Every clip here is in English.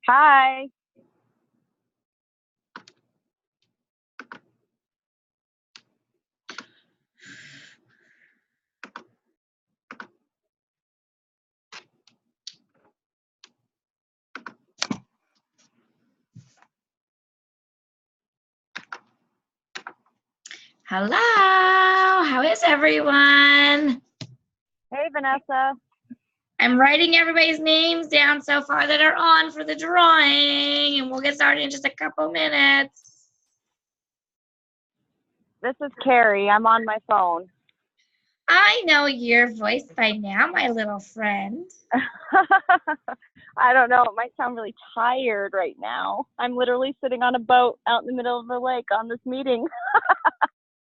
Hi. Hello, how is everyone? Hey, Vanessa. I'm writing everybody's names down so far that are on for the drawing, and we'll get started in just a couple minutes. This is Carrie. I'm on my phone. I know your voice by now, my little friend. I don't know. It might sound really tired right now. I'm literally sitting on a boat out in the middle of the lake on this meeting.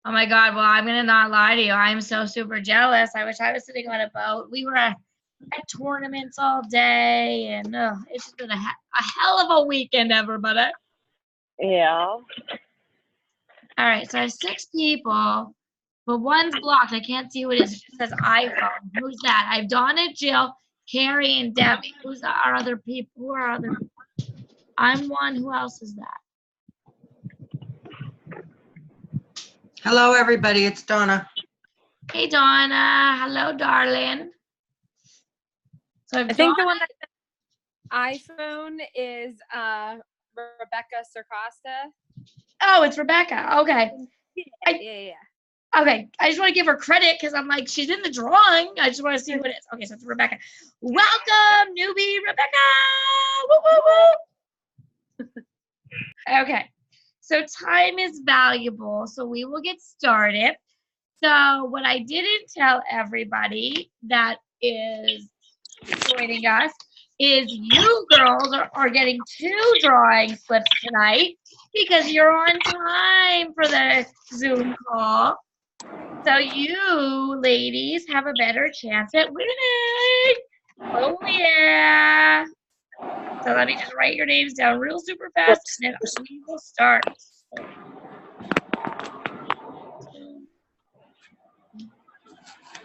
Oh my God, well, I'm going to not lie to you. I'm so super jealous. I wish I was sitting on a boat. We were at tournaments all day, and it's just been a hell of a weekend, everybody. Yeah. All right, so I have 6 people, but one's blocked. I can't see who it is. It just says iPhone. Who's that? I have Donna, Jill, Carrie, and Debbie. Who's our other people? Who are our other people? I'm one. Who else is that? Hello, everybody. It's Donna. Hey, Donna. Hello, darling. So I think the one that iPhone is Rebecca Sarcosta. Oh, it's Rebecca. Okay. Yeah. Okay. I just want to give her credit because I'm like, she's in the drawing. I just want to see who it is. Okay, so it's Rebecca. Welcome, newbie Rebecca. Woo, woo, woo. Okay. So time is valuable, so we will get started. So what I didn't tell everybody that is joining us is you girls are getting 2 drawing slips tonight because you're on time for the Zoom call. So you ladies have a better chance at winning. Oh yeah. So let me just write your names down real super fast and then we will start.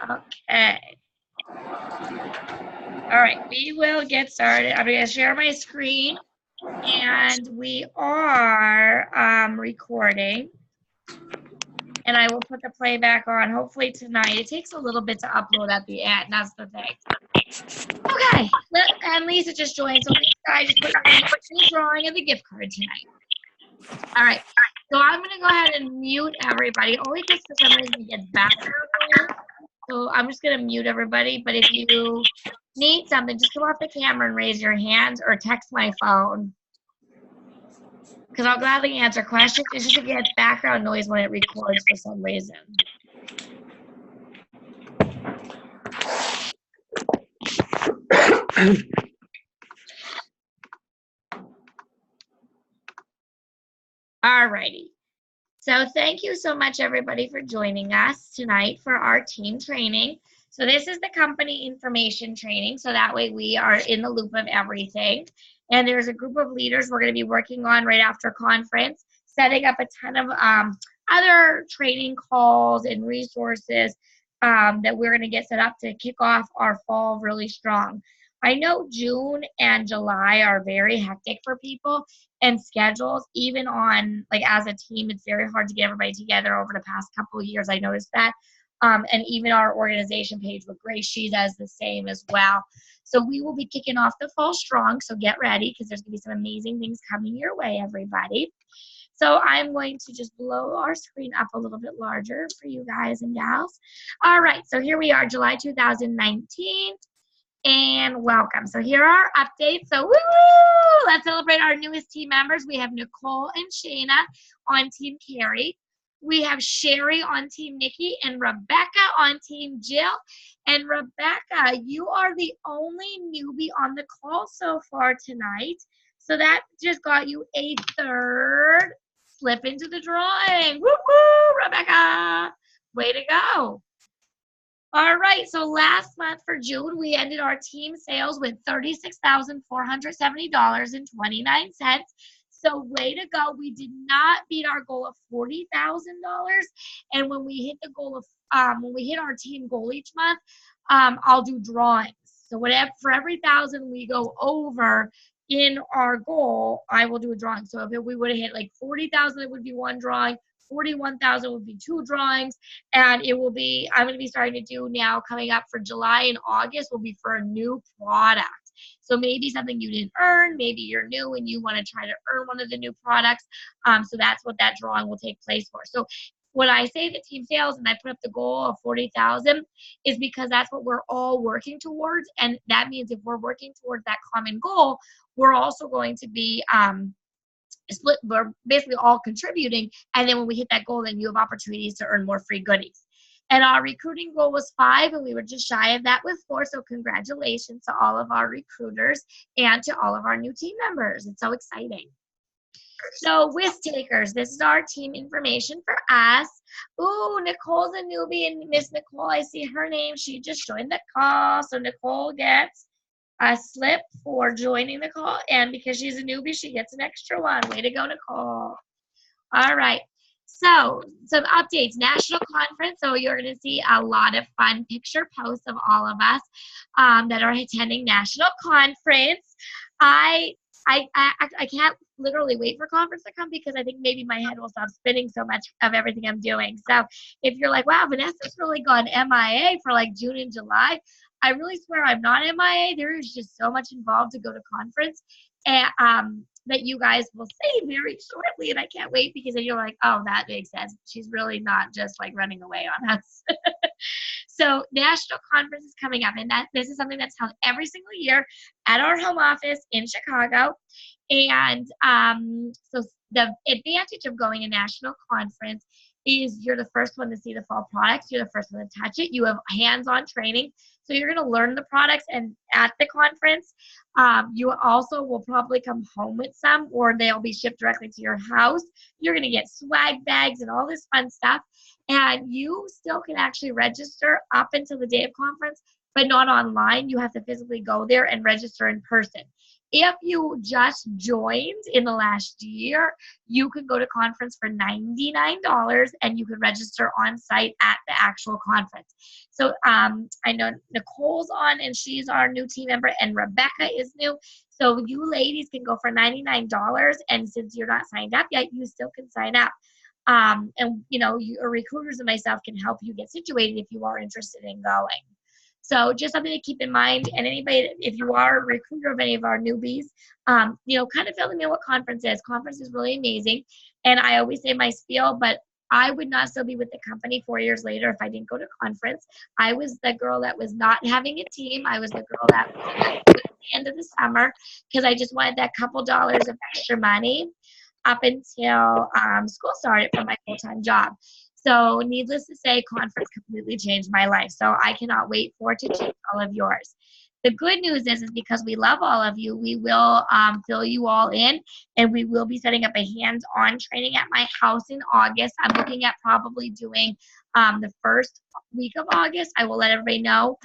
Okay. All right, we will get started. I'm going to share my screen, and we are recording. And I will put the playback on hopefully tonight. It takes a little bit to upload at the end. That's the thing. Okay, and Lisa just joined. So Lisa, I just put your name in the drawing of the gift card tonight. All right, so I'm going to go ahead and mute everybody, only because for some reason it gets background noise. So I'm just going to mute everybody. But if you need something, just come off the camera and raise your hand or text my phone. Because I'll gladly answer questions. It's just it gets background noise when it records for some reason. Alrighty. So thank you so much, everybody, for joining us tonight for our team training. So this is the company information training, so that way we are in the loop of everything. And there's a group of leaders we're going to be working on right after conference, setting up a ton of other training calls and resources that we're going to get set up to kick off our fall really strong. I know June and July are very hectic for people and schedules, even on, like, as a team, it's very hard to get everybody together over the past couple of years. I noticed that. And even our organization page with Grace, she does the same as well. So we will be kicking off the fall strong, so get ready because there's going to be some amazing things coming your way, everybody. So I'm going to just blow our screen up a little bit larger for you guys and gals. All right, so here we are, July 2019. And welcome. So here are our updates. So woo! Let's celebrate our newest team members. We have Nicole and Shayna on Team Carrie. We have Sherry on Team Nikki and Rebecca on Team Jill. And Rebecca, you are the only newbie on the call so far tonight. So that just got you a third slip into the drawing. Woo woo, Rebecca. Way to go. All right, so last month for June, we ended our team sales with $36,470.29. So way to go. We did not beat our goal of $40,000. And when we hit the goal of, when we hit our team goal each month, I'll do drawings. So whatever, for every 1,000 we go over in our goal, I will do a drawing. So if we would have hit like 40,000, it would be one drawing. 41,000 would be two drawings, and it will be, I'm going to be starting to do now coming up for July and August will be for a new product. So maybe something you didn't earn, maybe you're new and you want to try to earn one of the new products. So that's what that drawing will take place for. So when I say the team sales and I put up the goal of 40,000 is because that's what we're all working towards. And that means if we're working towards that common goal, we're also going to be, split, we're basically all contributing, and then when we hit that goal, then you have opportunities to earn more free goodies. And our recruiting goal was 5, and we were just shy of that with 4, so congratulations to all of our recruiters and to all of our new team members. It's so exciting. So whisk takers, this is our team information for us. Ooh, Nicole's a newbie, and Miss Nicole, I see her name, she just joined the call, so Nicole gets a slip for joining the call, and because she's a newbie, she gets an extra one. Way to go, Nicole. All right, so some updates. National conference, so you're going to see a lot of fun picture posts of all of us that are attending national conference. I can't literally wait for conference to come because I think maybe my head will stop spinning so much of everything I'm doing. So if you're like, wow, Vanessa's really gone MIA for like June and July, I really swear I'm not MIA. There is just so much involved to go to conference, and that you guys will see very shortly, and I can't wait because then you're like, oh, that makes sense. She's really not just like running away on us. So national conference is coming up, and this is something that's held every single year at our home office in Chicago. And so the advantage of going to national conference is you're the first one to see the fall products. You're the first one to touch it. You have hands-on training. So you're going to learn the products, and at the conference, you also will probably come home with some, or they'll be shipped directly to your house. You're going to get swag bags and all this fun stuff. And you still can actually register up until the day of conference, but not online. You have to physically go there and register in person. If you just joined in the last year, you could go to conference for $99 and you could register on site at the actual conference. So I know Nicole's on and she's our new team member, and Rebecca is new. So you ladies can go for $99, and since you're not signed up yet, you still can sign up. And you know, your recruiters and myself can help you get situated if you are interested in going. So just something to keep in mind. And anybody, if you are a recruiter of any of our newbies, you know, kind of fill them in what conference is. Conference is really amazing. And I always say my spiel, but I would not still be with the company 4 years later if I didn't go to conference. I was the girl that was not having a team. I was the girl that was at the end of the summer because I just wanted that couple dollars of extra money up until school started for my full-time job. So needless to say, conference completely changed my life. So I cannot wait for it to change all of yours. The good news is because we love all of you, we will fill you all in, and we will be setting up a hands-on training at my house in August. I'm looking at probably doing the first week of August. I will let everybody know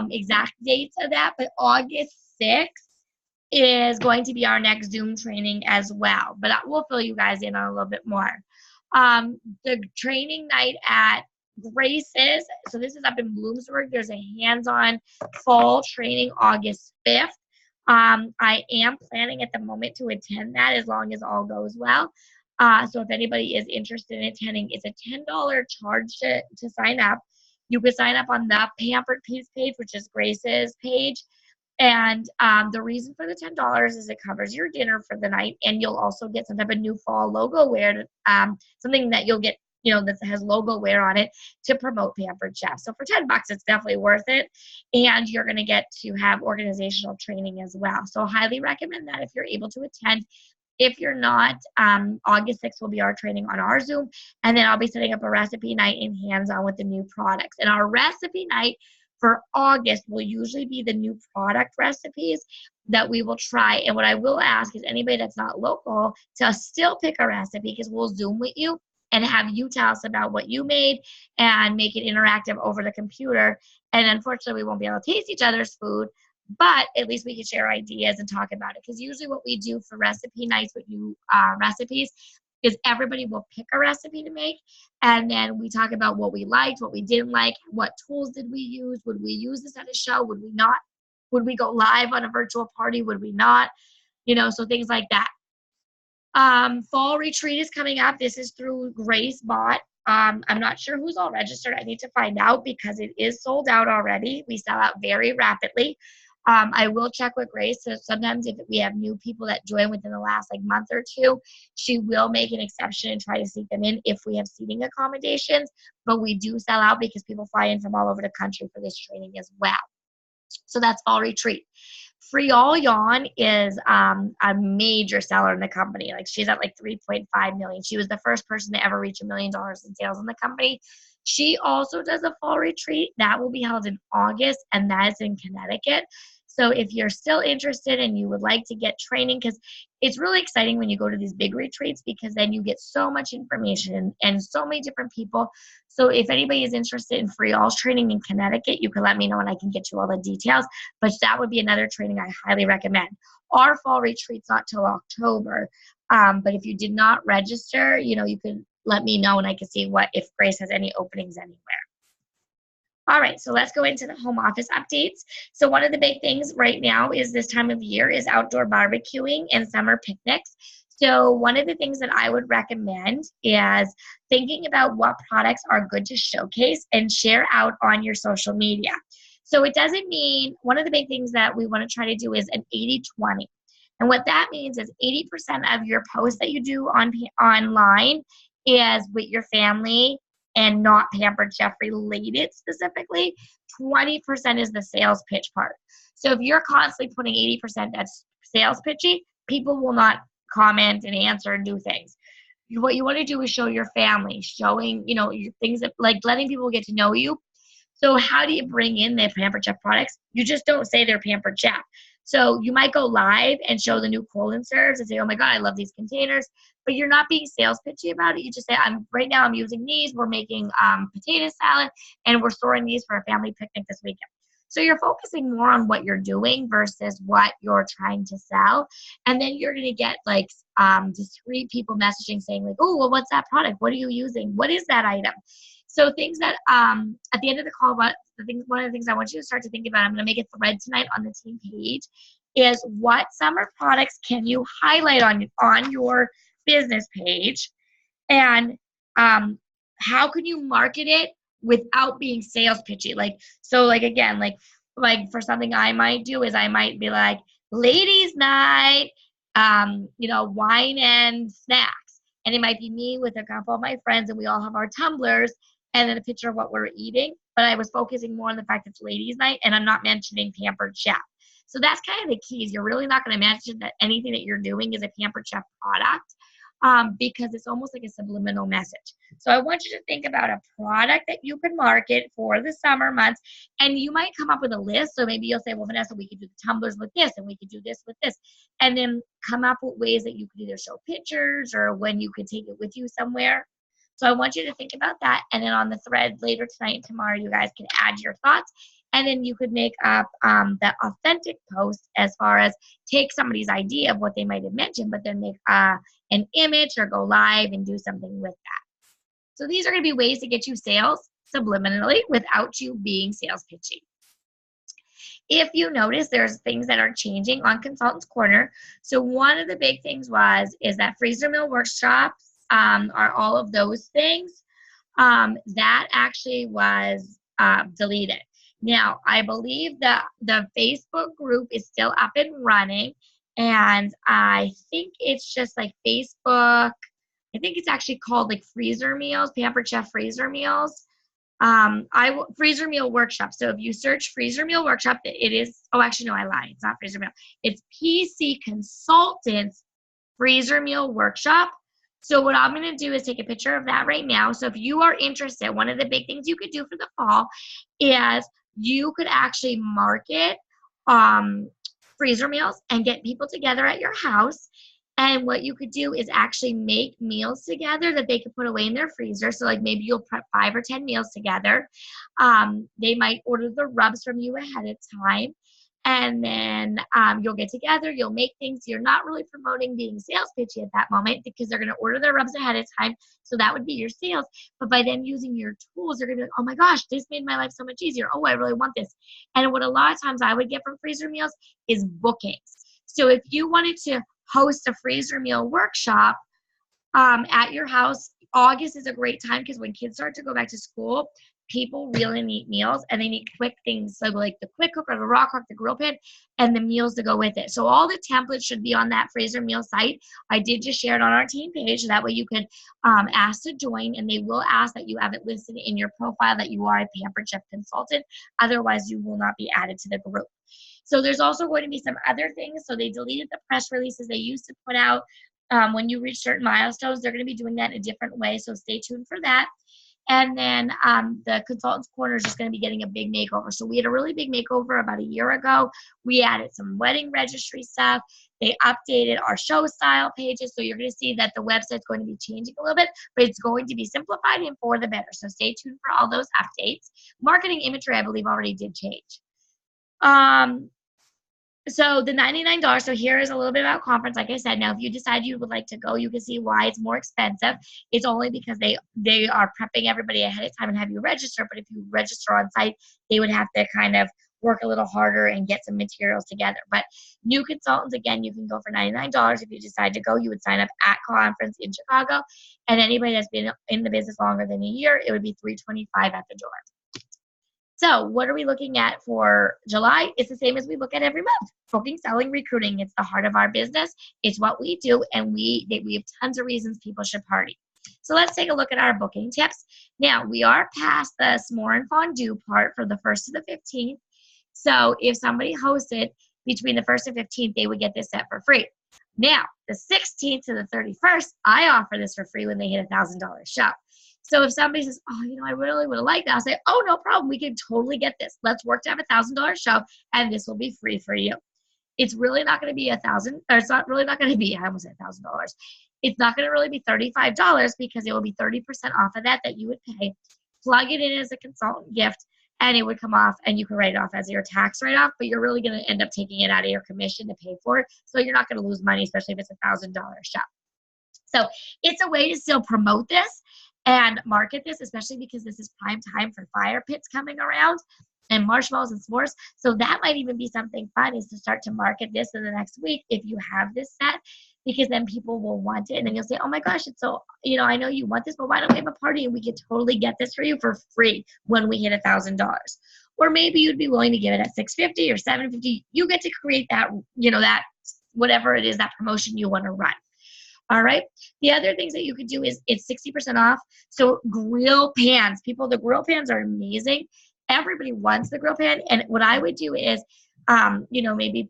exact dates of that, but August 6th is going to be our next Zoom training as well. But we'll fill you guys in on a little bit more. The training night at Grace's, so this is up in Bloomsburg. There's a hands-on fall training August 5th. I am planning at the moment to attend that as long as all goes well. So if anybody is interested in attending, it's a $10 charge to sign up. You can sign up on the Pampered Peeps page, which is Grace's page. And the reason for the $10 is it covers your dinner for the night, and you'll also get some type of new fall logo wear, something that you'll get, that has logo wear on it to promote Pampered Chef. So for $10, it's definitely worth it. And you're going to get to have organizational training as well. So highly recommend that if you're able to attend. If you're not, August 6th will be our training on our Zoom. And then I'll be setting up a recipe night and hands-on with the new products. And our recipe night for August will usually be the new product recipes that we will try. And what I will ask is anybody that's not local to still pick a recipe, because we'll Zoom with you and have you tell us about what you made and make it interactive over the computer. And unfortunately, we won't be able to taste each other's food, but at least we can share ideas and talk about it. Because usually what we do for recipe nights with new recipes is everybody will pick a recipe to make, and then we talk about what we liked, what we didn't like, what tools did we use, would we use this at a show, would we not, would we go live on a virtual party, would we not, so things like that. Fall retreat is coming up. This is through Grace Bot. I'm not sure who's all registered. I need to find out because it is sold out already. We sell out very rapidly. I will check with Grace. So sometimes if we have new people that join within the last month or two, she will make an exception and try to seat them in if we have seating accommodations. But we do sell out because people fly in from all over the country for this training as well. So that's fall retreat. Free All Yawn is a major seller in the company. She's at 3.5 million. She was the first person to ever reach $1 million in sales in the company. She also does a fall retreat that will be held in August, and that is in Connecticut. So if you're still interested and you would like to get training, because it's really exciting when you go to these big retreats, because then you get so much information and so many different people. So if anybody is interested in Free All's training in Connecticut, you can let me know and I can get you all the details. But that would be another training I highly recommend. Our fall retreat's not till October. But if you did not register, you can let me know and I can see if Grace has any openings anywhere. All right, so let's go into the home office updates. So one of the big things right now is this time of year is outdoor barbecuing and summer picnics. So one of the things that I would recommend is thinking about what products are good to showcase and share out on your social media. So it doesn't mean, one of the big things that we want to try to do is an 80-20. And what that means is 80% of your posts that you do online is with your family and not Pampered Chef related specifically. 20% is the sales pitch part. So if you're constantly putting 80% that's sales pitchy, people will not comment and answer and do things. What you want to do is show your family, showing, your things that letting people get to know you. So how do you bring in the Pampered Chef products? You just don't say they're Pampered Chef. So you might go live and show the new colon serves and say, oh my God, I love these containers, but you're not being sales pitchy about it. You just say, right now I'm using these. We're making potato salad and we're storing these for a family picnic this weekend. So you're focusing more on what you're doing versus what you're trying to sell. And then you're going to get discrete people messaging saying oh, well, what's that product? What are you using? What is that item? So things that at the end of the call, one of the things I want you to start to think about, I'm going to make a thread tonight on the team page, is what summer products can you highlight on your business page, and how can you market it without being sales pitchy? Again, for something I might do is I might be like, ladies night, wine and snacks. And it might be me with a couple of my friends and we all have our tumblers and then a picture of what we're eating. But I was focusing more on the fact it's ladies night and I'm not mentioning Pampered Chef. So that's kind of the keys. You're really not going to mention that anything that you're doing is a Pampered Chef product. Because it's almost like a subliminal message. So I want you to think about a product that you can market for the summer months, and you might come up with a list. So maybe you'll say, well, Vanessa, we could do the tumblers with this, and we could do this with this, and then come up with ways that you could either show pictures or when you could take it with you somewhere. So I want you to think about that, and then on the thread later tonight and tomorrow, you guys can add your thoughts. And then you could make up that authentic post as far as take somebody's idea of what they might have mentioned, but then make an image or go live and do something with that. So these are going to be ways to get you sales subliminally without you being sales pitching. If you notice, there's things that are changing on Consultants Corner. So one of the big things is that freezer meal workshops are all of those things. That actually was deleted. Now, I believe that the Facebook group is still up and running, and I think it's just like Facebook. I think it's actually called like Freezer Meals, Pampered Chef Freezer Meals. Freezer Meal Workshop. So if you search Freezer Meal Workshop, it is, oh, actually, no, I lied. It's not Freezer Meal. It's PC Consultants Freezer Meal Workshop. So what I'm going to do is take a picture of that right now. So if you are interested, one of the big things you could do for the fall is you could actually market freezer meals and get people together at your house. And what you could do is actually make meals together that they could put away in their freezer. So like maybe you'll prep 5 or 10 meals together. They might order the rubs from you ahead of time. And then you'll get together, you'll make things. You're not really promoting being sales pitchy at that moment because they're going to order their rubs ahead of time. So that would be your sales. But by then using your tools, they're going to be like, oh my gosh, this made my life so much easier. Oh, I really want this. And what a lot of times I would get from freezer meals is bookings. So if you wanted to host a freezer meal workshop at your house, August is a great time because when kids start to go back to school, people really need meals and they need quick things. So like the quick cook or the raw cook, the grill pan, and the meals to go with it. So all the templates should be on that freezer meal site. I did just share it on our team page. That way you could ask to join, and they will ask that you have it listed in your profile that you are a Pampered Chef consultant. Otherwise, you will not be added to the group. So there's also going to be some other things. So they deleted the press releases they used to put out when you reach certain milestones. They're going to be doing that in a different way. So stay tuned for that. And then the Consultants Corner is just going to be getting a big makeover. So we had a really big makeover about a year ago. We added some wedding registry stuff. They updated our show style pages. So you're going to see that the website's going to be changing a little bit, but it's going to be simplified and for the better. So stay tuned for all those updates. Marketing imagery, I believe, already did change. So the $99, so here is a little bit about conference. Like I said, now if you decide you would like to go, you can see why it's more expensive. It's only because they are prepping everybody ahead of time and have you register. But if you register on site, they would have to kind of work a little harder and get some materials together. But new consultants, again, you can go for $99. If you decide to go, you would sign up at conference in Chicago. And anybody that's been in the business longer than a year, it would be $325 at the door. So what are we looking at for July? It's the same as we look at every month. Booking, selling, recruiting. It's the heart of our business. It's what we do, and we have tons of reasons people should party. So let's take a look at our booking tips. Now, we are past the s'more and fondue part for the 1st to the 15th. So if somebody hosted between the 1st and 15th, they would get this set for free. Now, the 16th to the 31st, I offer this for free when they hit a $1,000 show. So if somebody says, oh, I really would have liked that, I'll say, oh, no problem. We can totally get this. Let's work to have a $1,000 show, and this will be free for you. It's really not going to be $1,000, or it's not really not going to be, I almost said $1,000. It's not going to really be $35 because it will be 30% off of that you would pay. Plug it in as a consultant gift, and it would come off, and you can write it off as your tax write-off, but you're really going to end up taking it out of your commission to pay for it. So you're not going to lose money, especially if it's a $1,000 show. So it's a way to still promote this and market this, especially because this is prime time for fire pits coming around and marshmallows and s'mores. So that might even be something fun, is to start to market this in the next week if you have this set, because then people will want it. And then you'll say, oh my gosh, it's so, I know you want this, but why don't we have a party and we could totally get this for you for free when we hit $1,000. Or maybe you'd be willing to give it at $650 or $750. You get to create that, that whatever it is, that promotion you want to run. All right. The other things that you could do is it's 60% off. So grill pans, the grill pans are amazing. Everybody wants the grill pan. And what I would do is, maybe,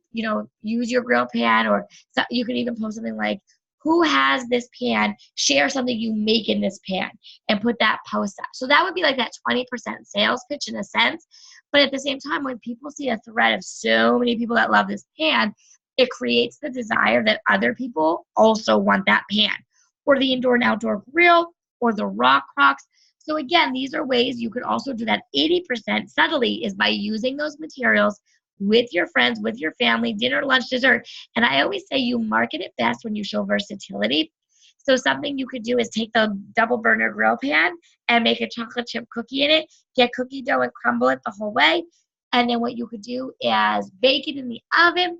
use your grill pan, or so you could even post something like, who has this pan? Share something you make in this pan and put that post up. So that would be like that 20% sales pitch in a sense. But at the same time, when people see a thread of so many people that love this pan, it creates the desire that other people also want that pan, or the indoor and outdoor grill, or the rock rocks. So again, these are ways you could also do that. 80% subtly is by using those materials with your friends, with your family, dinner, lunch, dessert. And I always say you market it best when you show versatility. So something you could do is take the double burner grill pan and make a chocolate chip cookie in it, get cookie dough and crumble it the whole way. And then what you could do is bake it in the oven.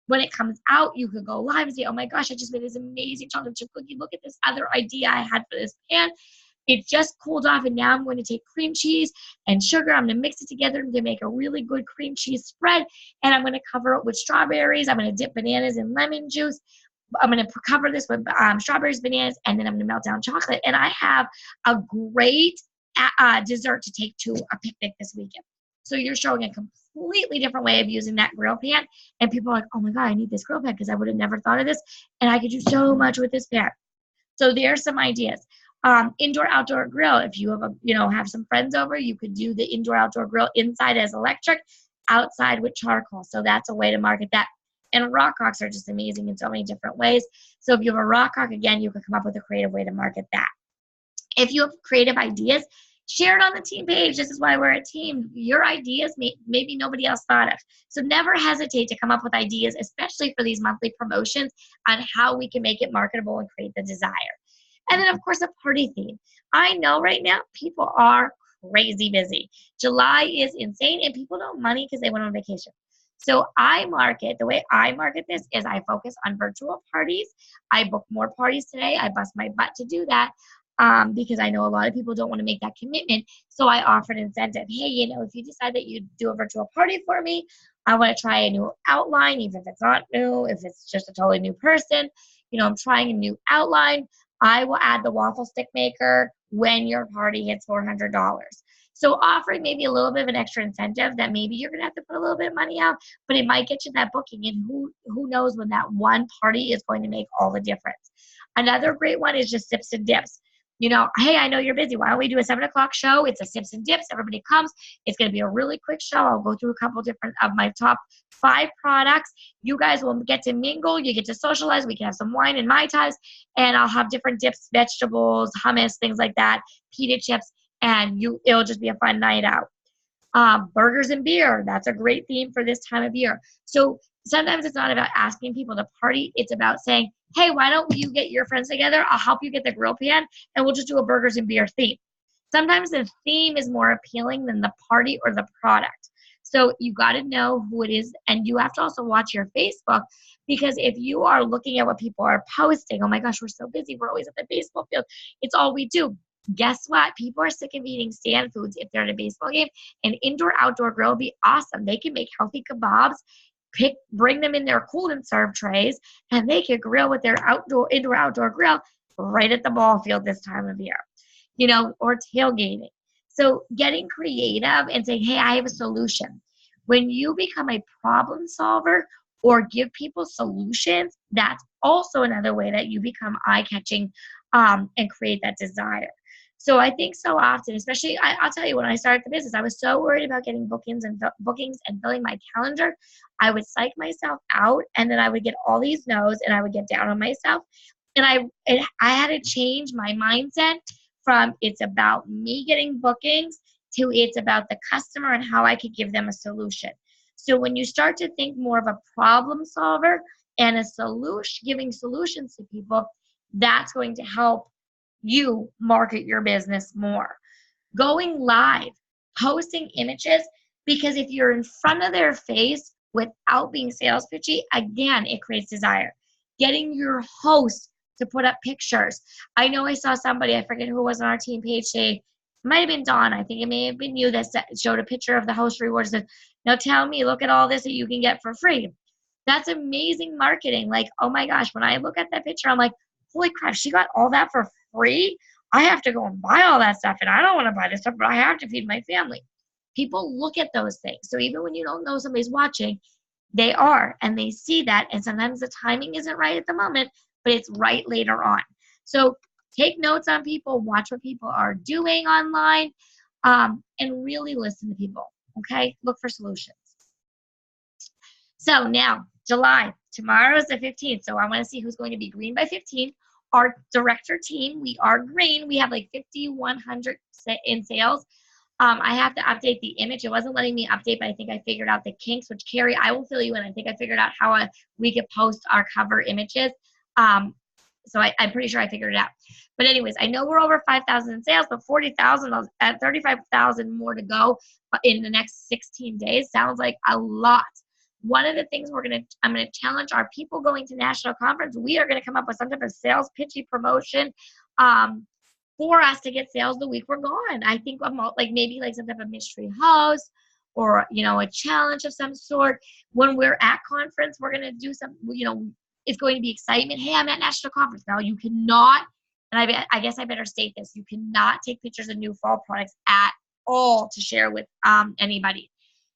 When it comes out, you could go live and say, oh my gosh, I just made this amazing chocolate chip cookie. Look at this other idea I had for this pan. It just cooled off, and now I'm going to take cream cheese and sugar. I'm going to mix it together to make a really good cream cheese spread, and I'm going to cover it with strawberries. I'm going to dip bananas in lemon juice. I'm going to cover this with strawberries, bananas, and then I'm going to melt down chocolate. And I have a great dessert to take to a picnic this weekend. So you're showing a completely different way of using that grill pan, and people are like, oh my God, I need this grill pan because I would have never thought of this, and I could do so much with this pan. So there's some ideas. Indoor outdoor grill. If you have have some friends over, you could do the indoor outdoor grill inside as electric, outside with charcoal. So that's a way to market that. And rock rocks are just amazing in so many different ways. So if you have a rock rock, again, you could come up with a creative way to market that. If you have creative ideas, share it on the team page. This is why we're a team. Your ideas maybe nobody else thought of. So never hesitate to come up with ideas, especially for these monthly promotions, on how we can make it marketable and create the desire. And then, of course, a party theme. I know right now people are crazy busy. July is insane, and people don't have money because they went on vacation. So the way I market this is I focus on virtual parties. I book more parties today. I bust my butt to do that because I know a lot of people don't want to make that commitment. So I offer an incentive. Hey, if you decide that you do a virtual party for me, I want to try a new outline, even if it's not new, if it's just a totally new person. I'm trying a new outline. I will add the waffle stick maker when your party hits $400. So offering maybe a little bit of an extra incentive that maybe you're going to have to put a little bit of money out, but it might get you that booking. And who knows when that one party is going to make all the difference. Another great one is just sips and dips. Hey, I know you're busy. Why don't we do a 7 o'clock show? It's a sips and dips. Everybody comes. It's going to be a really quick show. I'll go through a couple different of my top 5 products. You guys will get to mingle. You get to socialize. We can have some wine and Mai Tais, and I'll have different dips, vegetables, hummus, things like that, pita chips, and it'll just be a fun night out. Burgers and beer. That's a great theme for this time of year. So sometimes it's not about asking people to party. It's about saying, hey, why don't you get your friends together? I'll help you get the grill pan, and we'll just do a burgers and beer theme. Sometimes the theme is more appealing than the party or the product. So you got to know who it is, and you have to also watch your Facebook, because if you are looking at what people are posting, oh my gosh, we're so busy. We're always at the baseball field. It's all we do. Guess what? People are sick of eating stand foods if they're at a baseball game. An indoor-outdoor grill would be awesome. They can make healthy kebabs, bring them in their cooled and served trays, and they can grill with their indoor-outdoor grill right at the ball field this time of year, or tailgating. So getting creative and saying, hey, I have a solution. When you become a problem solver or give people solutions, that's also another way that you become eye-catching and create that desire. So I think so often, especially, I'll tell you, when I started the business, I was so worried about getting bookings and filling my calendar. I would psych myself out, and then I would get all these no's, and I would get down on myself. And I had to change my mindset from it's about me getting bookings to it's about the customer and how I could give them a solution. So when you start to think more of a problem solver and giving solutions to people, that's going to help you market your business more. Going live, posting images, because if you're in front of their face without being sales pitchy, again, it creates desire. Getting your host to put up pictures. I know I saw somebody, I forget who it was on our team page, it might have been Dawn, I think it may have been you, that showed a picture of the host rewards. Said, now tell me, look at all this that you can get for free. That's amazing marketing. Like, oh my gosh, when I look at that picture, I'm like, holy crap, she got all that for free? I have to go and buy all that stuff, and I don't want to buy this stuff, but I have to feed my family. People look at those things. So even when you don't know somebody's watching, they are, and they see that, and sometimes the timing isn't right at the moment, but it's right later on. So take notes on people, watch what people are doing online, and really listen to people, okay? Look for solutions. So now, July, tomorrow is the 15th, so I want to see who's going to be green by 15. Our director team, we are green. We have like 5,100 in sales. I have to update the image. It wasn't letting me update, but I think I figured out the kinks, which Carrie, I will fill you in. I think I figured out how we could post our cover images So I'm pretty sure I figured it out. But anyways, I know we're over 5,000 in sales, but 40,000 at 35,000 more to go in the next 16 days sounds like a lot. One of the things I'm going to challenge our people going to national conference. We are going to come up with some type of sales pitchy promotion for us to get sales the week we're gone. I think maybe some type of mystery house or, a challenge of some sort. When we're at conference, we're going to do some, it's going to be excitement. Hey, I'm at national conference. Now you cannot, and I guess I better state this, you cannot take pictures of new fall products at all to share with anybody.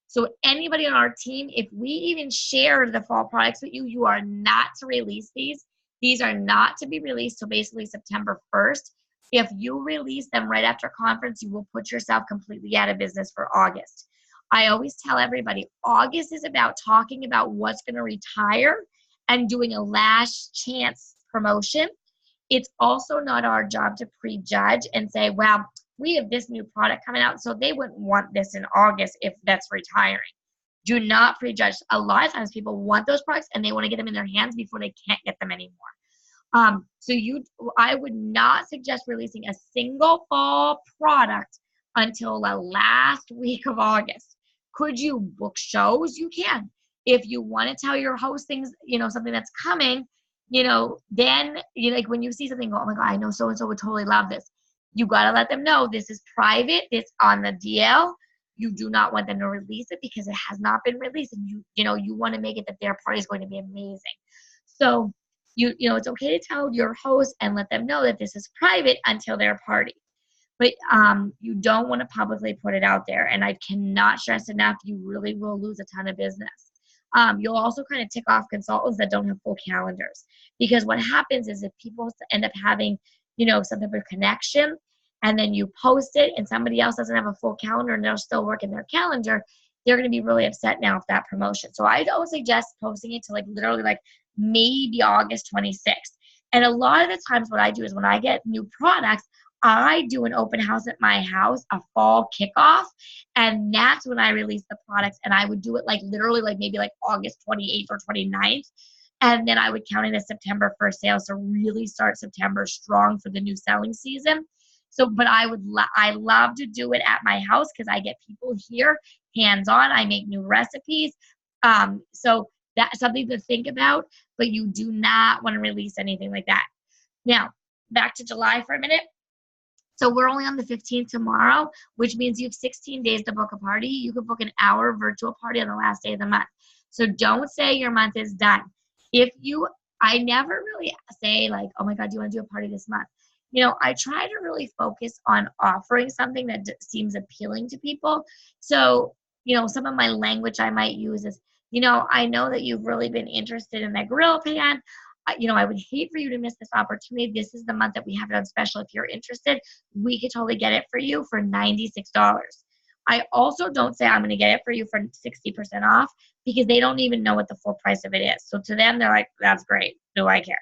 So anybody on our team, if we even share the fall products with you, you are not to release these. These are not to be released till basically September 1st. If you release them right after conference, you will put yourself completely out of business for August. I always tell everybody, August is about talking about what's going to retire and doing a last chance promotion. It's also not our job to prejudge and say, well, we have this new product coming out, so they wouldn't want this in August if that's retiring. Do not prejudge. A lot of times people want those products and they want to get them in their hands before they can't get them anymore. I would not suggest releasing a single fall product until the last week of August. Could you book shows? You can. If you want to tell your host things, something that's coming, then when you see something, go, oh my God, I know so-and-so would totally love this. You got to let them know this is private. It's on the DL. You do not want them to release it because it has not been released. And you want to make it that their party is going to be amazing. So, it's okay to tell your host and let them know that this is private until their party. But you don't want to publicly put it out there. And I cannot stress enough, you really will lose a ton of business. You'll also kind of tick off consultants that don't have full calendars. Because what happens is if people end up having, some type of connection, and then you post it and somebody else doesn't have a full calendar and they're still working their calendar, they're going to be really upset now with that promotion. So I don't suggest posting it to literally maybe August 26th. And a lot of the times what I do is when I get new products, I do an open house at my house, a fall kickoff, and that's when I release the products. And I would do it literally maybe August 28th or 29th. And then I would count it as September 1st sales to really start September strong for the new selling season. So, but I love to do it at my house because I get people here hands-on. I make new recipes. So that's something to think about, but you do not want to release anything like that. Now, back to July for a minute. So we're only on the 15th tomorrow, which means you have 16 days to book a party. You can book an hour virtual party on the last day of the month. So don't say your month is done. I never really say oh my God, do you want to do a party this month? I try to really focus on offering something that seems appealing to people. So, some of my language I might use is, I know that you've really been interested in that grill pan. I would hate for you to miss this opportunity. This is the month that we have it on special. If you're interested, we could totally get it for you for $96. I also don't say I'm going to get it for you for 60% off because they don't even know what the full price of it is. So to them, they're like, that's great. Do I care?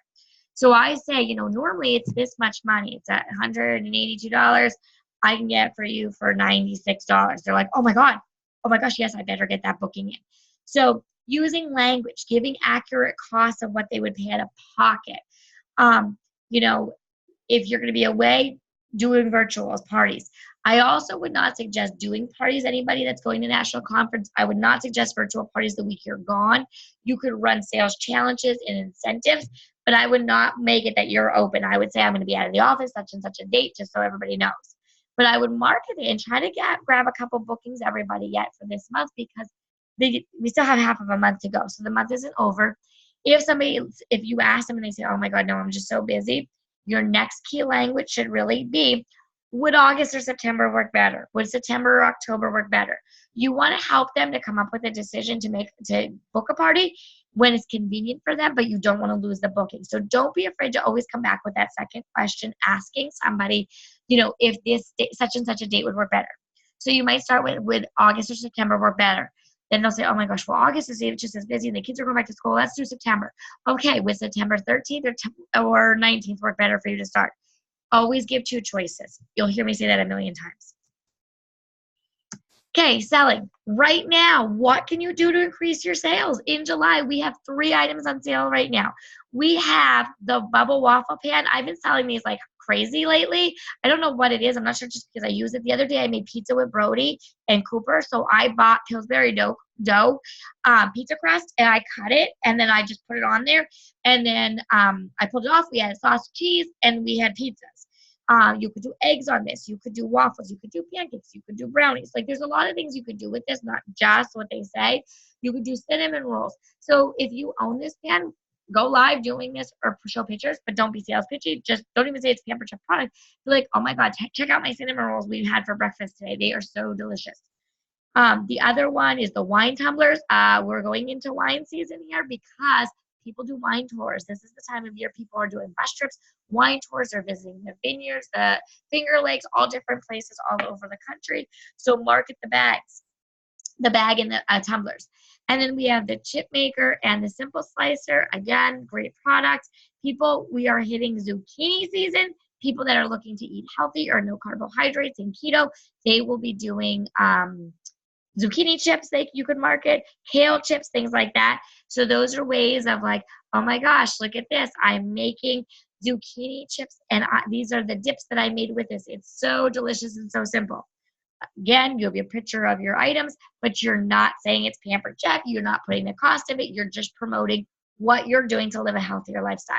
So I say, normally it's this much money. It's at $182. I can get it for you for $96. They're like, oh my gosh, yes, I better get that booking in. So using language, giving accurate costs of what they would pay out of pocket. If you're going to be away, doing virtual parties. I also would not suggest doing parties. Anybody that's going to national conference, I would not suggest virtual parties the week you're gone. You could run sales challenges and incentives, but I would not make it that you're open. I would say I'm going to be out of the office such and such a date just so everybody knows. But I would market it and try to grab a couple bookings everybody yet for this month because we still have half of a month to go. So the month isn't over. If you ask them and they say, oh my God, no, I'm just so busy, your next key language should really be, would August or September work better? Would September or October work better? You want to help them to come up with a decision to book a party when it's convenient for them, but you don't want to lose the booking. So don't be afraid to always come back with that second question, asking somebody, if this such and such a date would work better. So you might start with August or September work better. Then they'll say, oh my gosh, well, August is just as busy and the kids are going back to school. Let's do September. Okay, would September 13th or 19th work better for you to start? Always give two choices. You'll hear me say that a million times. Okay, selling. Right now, what can you do to increase your sales? In July, we have 3 items on sale right now. We have the Bubble Waffle Pan. I've been selling these like crazy lately. I don't know what it is. I'm not sure, just because I use it. The other day, I made pizza with Brody and Cooper. So I bought Pillsbury dough pizza crust, and I cut it, and then I just put it on there. And then I pulled it off. We had sausage, cheese, and we had pizzas. You could do eggs on this. You could do waffles. You could do pancakes. You could do brownies. Like, there's a lot of things you could do with this, not just what they say. You could do cinnamon rolls. So if you own this pan, go live doing this or show pictures, but don't be sales pitchy. Just don't even say it's Pampered Chef product. Be like, oh my God, check out my cinnamon rolls we had for breakfast today. They are so delicious. The other one is the wine tumblers. We're going into wine season here because people do wine tours. This is the time of year people are doing bus trips. Wine tours are visiting the vineyards, the Finger Lakes, all different places all over the country. So market the bags, the bag and the tumblers. And then we have the chip maker and the simple slicer. Again, great products. People, we are hitting zucchini season. People that are looking to eat healthy or no carbohydrates and keto, they will be doing zucchini chips you could market, kale chips, things like that. So those are ways of like, oh my gosh, look at this. I'm making zucchini chips, and these are the dips that I made with this. It's so delicious and so simple. Again, you have your picture of your items, but you're not saying it's Pampered Chef. You're not putting the cost of it. You're just promoting what you're doing to live a healthier lifestyle.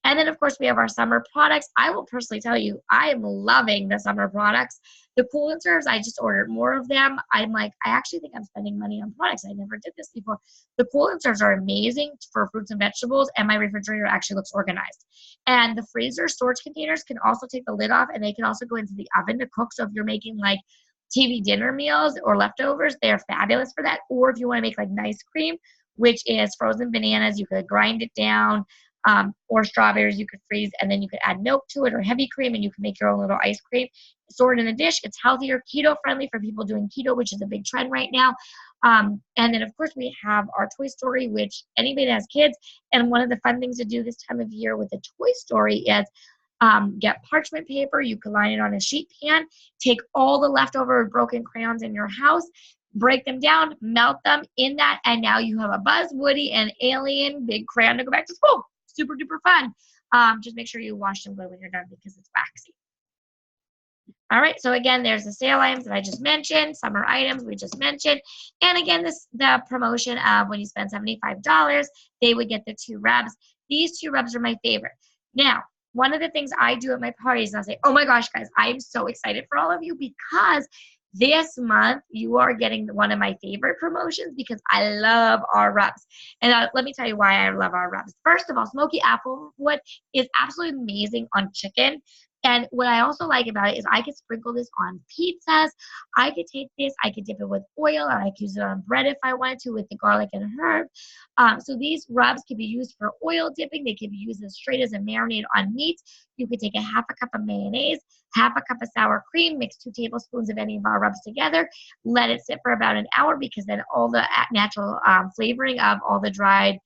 And then, of course, we have our summer products. I will personally tell you, I am loving the summer products. The Cool and Serves, I just ordered more of them. I'm like, I actually think I'm spending money on products. I never did this before. The Cool and Serves are amazing for fruits and vegetables, and my refrigerator actually looks organized. And the freezer storage containers can also take the lid off, and they can also go into the oven to cook. So if you're making like TV dinner meals or leftovers, they're fabulous for that. Or if you want to make like nice cream, which is frozen bananas, you could grind it down. Or strawberries you could freeze, and then you could add milk to it or heavy cream, and you can make your own little ice cream. Store it in a dish. It's healthier, keto friendly for people doing keto, which is a big trend right now. And then, of course, we have our Toy Story, which anybody that has kids. And one of the fun things to do this time of year with the Toy Story is get parchment paper. You can line it on a sheet pan. Take all the leftover broken crayons in your house, break them down, melt them in that, and now you have a Buzz, Woody, and Alien big crayon to go back to school. Super duper fun. Just make sure you wash them good when you're done because it's waxy. All right, so again, there's the sale items that I just mentioned, summer items we just mentioned. And again, the promotion of when you spend $75, they would get the 2 rubs. These 2 rubs are my favorite. Now, one of the things I do at my parties, and I'll say, oh my gosh, guys, I am so excited for all of you because this month, you are getting one of my favorite promotions because I love our rubs. And let me tell you why I love our rubs. First of all, Smoky Applewood is absolutely amazing on chicken. And what I also like about it is I could sprinkle this on pizzas. I could take this, I could dip it with oil, or I could use it on bread if I wanted to with the garlic and herb. So these rubs can be used for oil dipping. They can be used as straight as a marinade on meats. You could take a half a cup of mayonnaise, half a cup of sour cream, mix 2 tablespoons of any of our rubs together, let it sit for about an hour because then all the natural flavoring of all the dried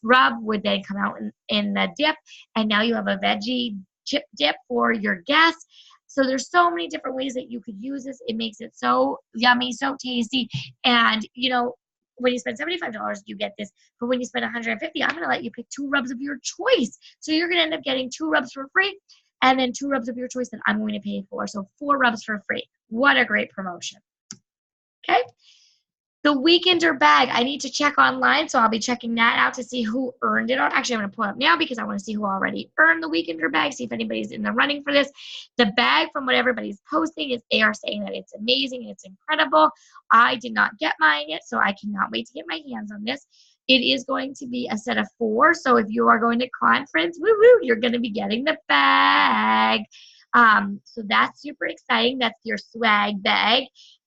rub would then come out in the dip. And now you have a veggie chip dip for your guests. So there's so many different ways that you could use this. It makes it so yummy, so tasty. And, you know, when you spend $75, you get this. But when you spend $150, I'm going to let you pick 2 rubs of your choice. So you're going to end up getting 2 rubs for free and then 2 rubs of your choice that I'm going to pay for. So 4 rubs for free. What a great promotion. Okay. The Weekender bag, I need to check online, so I'll be checking that out to see who earned it. Actually, I'm going to pull it up now because I want to see who already earned the Weekender bag, see if anybody's in the running for this. The bag, from what everybody's posting, is they are saying that it's amazing and it's incredible. I did not get mine yet, so I cannot wait to get my hands on this. It is going to be a set of 4, so if you are going to conference, woo-woo, you're going to be getting the bag. So that's super exciting. That's your swag bag.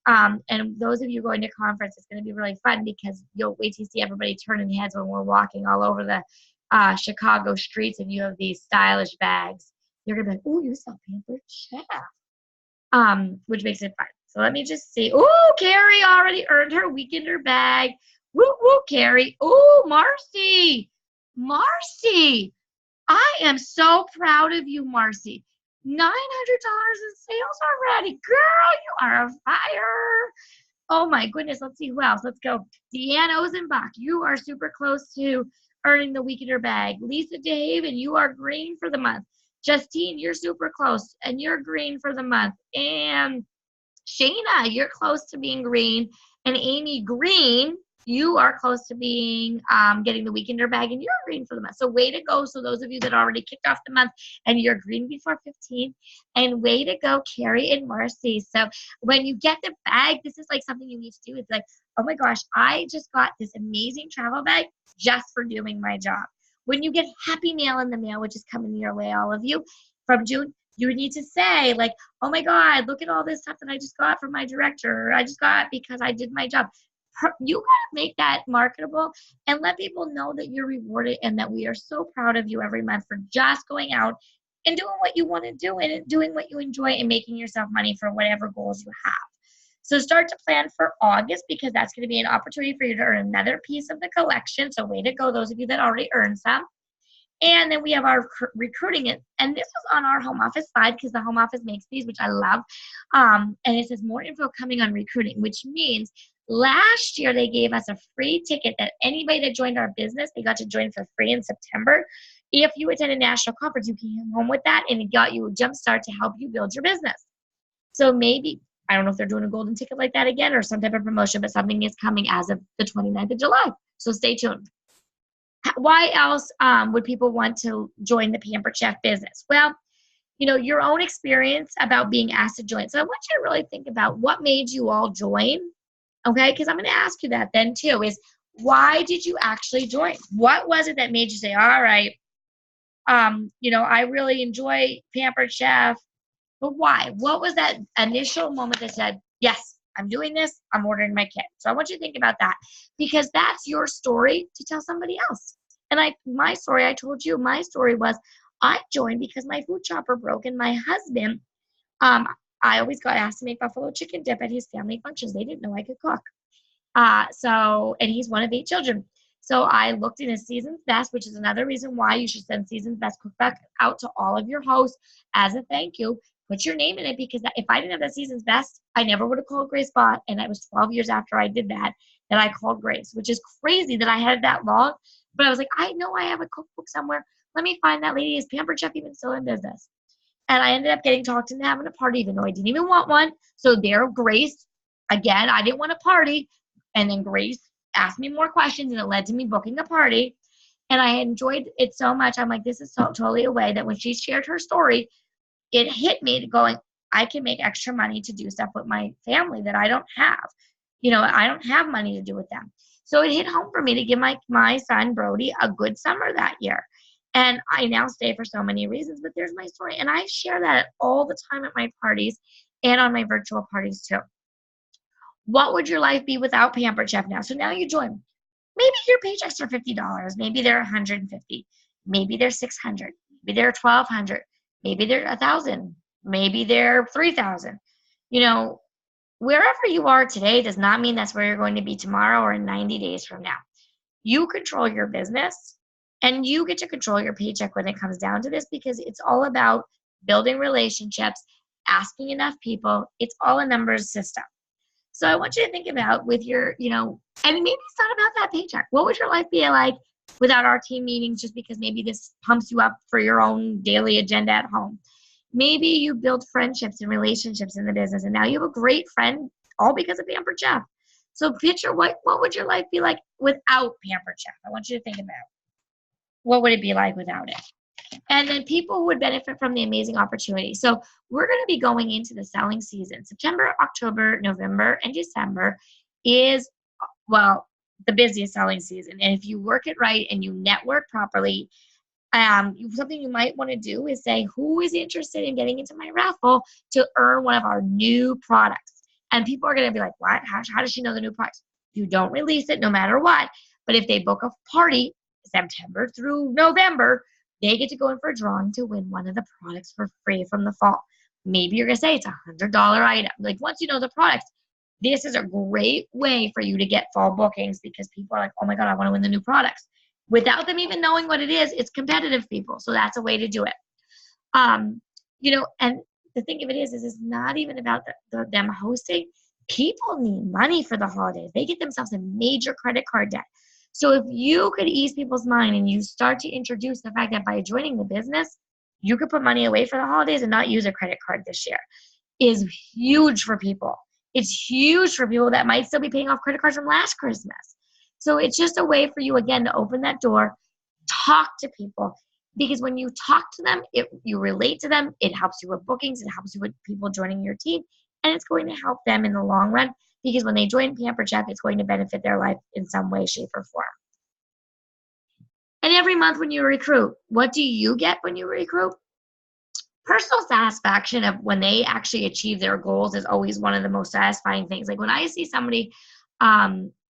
And those of you going to conference, it's going to be really fun because you'll wait to see everybody turning heads when we're walking all over the Chicago streets and you have these stylish bags. You're going to be like, oh, you sell Pampered Chef. Which makes it fun. So let me just see. Oh, Carrie already earned her Weekender bag. Woo, woo, Carrie. Oh, Marcy. Marcy. I am so proud of you, Marcy. $900 in sales already. Girl, you are a fire. Oh my goodness, let's see who else. Let's go. Deanne Ozenbach, you are super close to earning the weekender bag. Lisa DeHaven, you are green for the month. Justine, you're super close and you're green for the month. And Shayna, you're close to being green. And Amy Green, you are close to being getting the weekender bag and you're green for the month. So way to go. So those of you that already kicked off the month and you're green before 15, and way to go, Carrie and Marcy. So when you get the bag, this is like something you need to do. It's like, oh my gosh, I just got this amazing travel bag just for doing my job. When you get Happy Mail in the mail, which is coming your way, all of you, from June, you need to say like, oh my God, look at all this stuff that I just got from my director. Or I just got because I did my job. You got to make that marketable and let people know that you're rewarded and that we are so proud of you every month for just going out and doing what you want to do and doing what you enjoy and making yourself money for whatever goals you have. So start to plan for August because that's going to be an opportunity for you to earn another piece of the collection. So way to go, those of you that already earned some. And then we have our recruiting it. And this was on our home office side because the home office makes these, which I love. And it says more info coming on recruiting, which means last year they gave us a free ticket that anybody that joined our business, they got to join for free in September. If you attend a national conference, you came home with that and it got you a jump start to help you build your business. So maybe, I don't know if they're doing a golden ticket like that again or some type of promotion, but something is coming as of the 29th of July. So stay tuned. Why else would people want to join the Pampered Chef business? Well, you know, your own experience about being asked to join. So I want you to really think about what made you all join, okay? Because I'm going to ask you that then too, is why did you actually join? What was it that made you say, all right, you know, I really enjoy Pampered Chef, but why? What was that initial moment that said, yes, I'm doing this, I'm ordering my kit. So I want you to think about that because that's your story to tell somebody else. And my story, I told you, my story was I joined because my food chopper broke and my husband, I always got asked to make buffalo chicken dip at his family functions. They didn't know I could cook. And he's one of 8 children. So I looked in his Season's Best, which is another reason why you should send Season's Best cookbook out to all of your hosts as a thank you. Put your name in it because if I didn't have that Season's Best, I never would have called Grace Bott. And it was 12 years after I did that I called Grace, which is crazy that I had it that long. But I was like, I know I have a cookbook somewhere. Let me find that lady. Is Pampered Chef even still in business? And I ended up getting talked into having a party, even though I didn't even want one. So there, Grace, again, I didn't want a party. And then Grace asked me more questions, and it led to me booking a party. And I enjoyed it so much. I'm like, this is so totally a way that when she shared her story, it hit me going, I can make extra money to do stuff with my family that I don't have. You know, I don't have money to do with them. So it hit home for me to give my son, Brody, a good summer that year. And I now stay for so many reasons, but there's my story. And I share that all the time at my parties and on my virtual parties too. What would your life be without Pampered Chef now? So now you join. Maybe your paychecks are $50. Maybe they're $150. Maybe they're $600. Maybe they're $1,200. Maybe they're $1,000. Maybe they're $3,000. You know, wherever you are today does not mean that's where you're going to be tomorrow or in 90 days from now. You control your business and you get to control your paycheck when it comes down to this because it's all about building relationships, asking enough people. It's all a numbers system. So I want you to think about with your, you know, and maybe it's not about that paycheck. What would your life be like without our team meetings just because maybe this pumps you up for your own daily agenda at home? Maybe you build friendships and relationships in the business, and now you have a great friend all because of Pampered Chef. So picture what would your life be like without Pampered Chef? I want you to think about what would it be like without it. And then people who would benefit from the amazing opportunity. So we're going to be going into the selling season. September, October, November, and December is, well, the busiest selling season. And if you work it right and you network properly, something you might want to do is say, who is interested in getting into my raffle to earn one of our new products? And people are going to be like, what? How does she know the new products? You don't release it no matter what. But if they book a party September through November, they get to go in for a drawing to win one of the products for free from the fall. Maybe you're going to say it's a $100 item. Like once you know the products, this is a great way for you to get fall bookings because people are like, oh my God, I want to win the new products. Without them even knowing what it is, it's competitive, people. So that's a way to do it. You know, and the thing of it is it's not even about them hosting. people need money for the holidays. They get themselves in major credit card debt. So if you could ease people's mind and you start to introduce the fact that by joining the business, you could put money away for the holidays and not use a credit card this year, is huge for people. It's huge for people that might still be paying off credit cards from last Christmas. So it's just a way for you, again, to open that door, talk to people. Because when you talk to them, you relate to them, it helps you with bookings, it helps you with people joining your team, and it's going to help them in the long run, because when they join Pampered Chef, it's going to benefit their life in some way, shape, or form. And every month when you recruit, what do you get when you recruit? Personal satisfaction of when they actually achieve their goals is always one of the most satisfying things. Like when I see somebody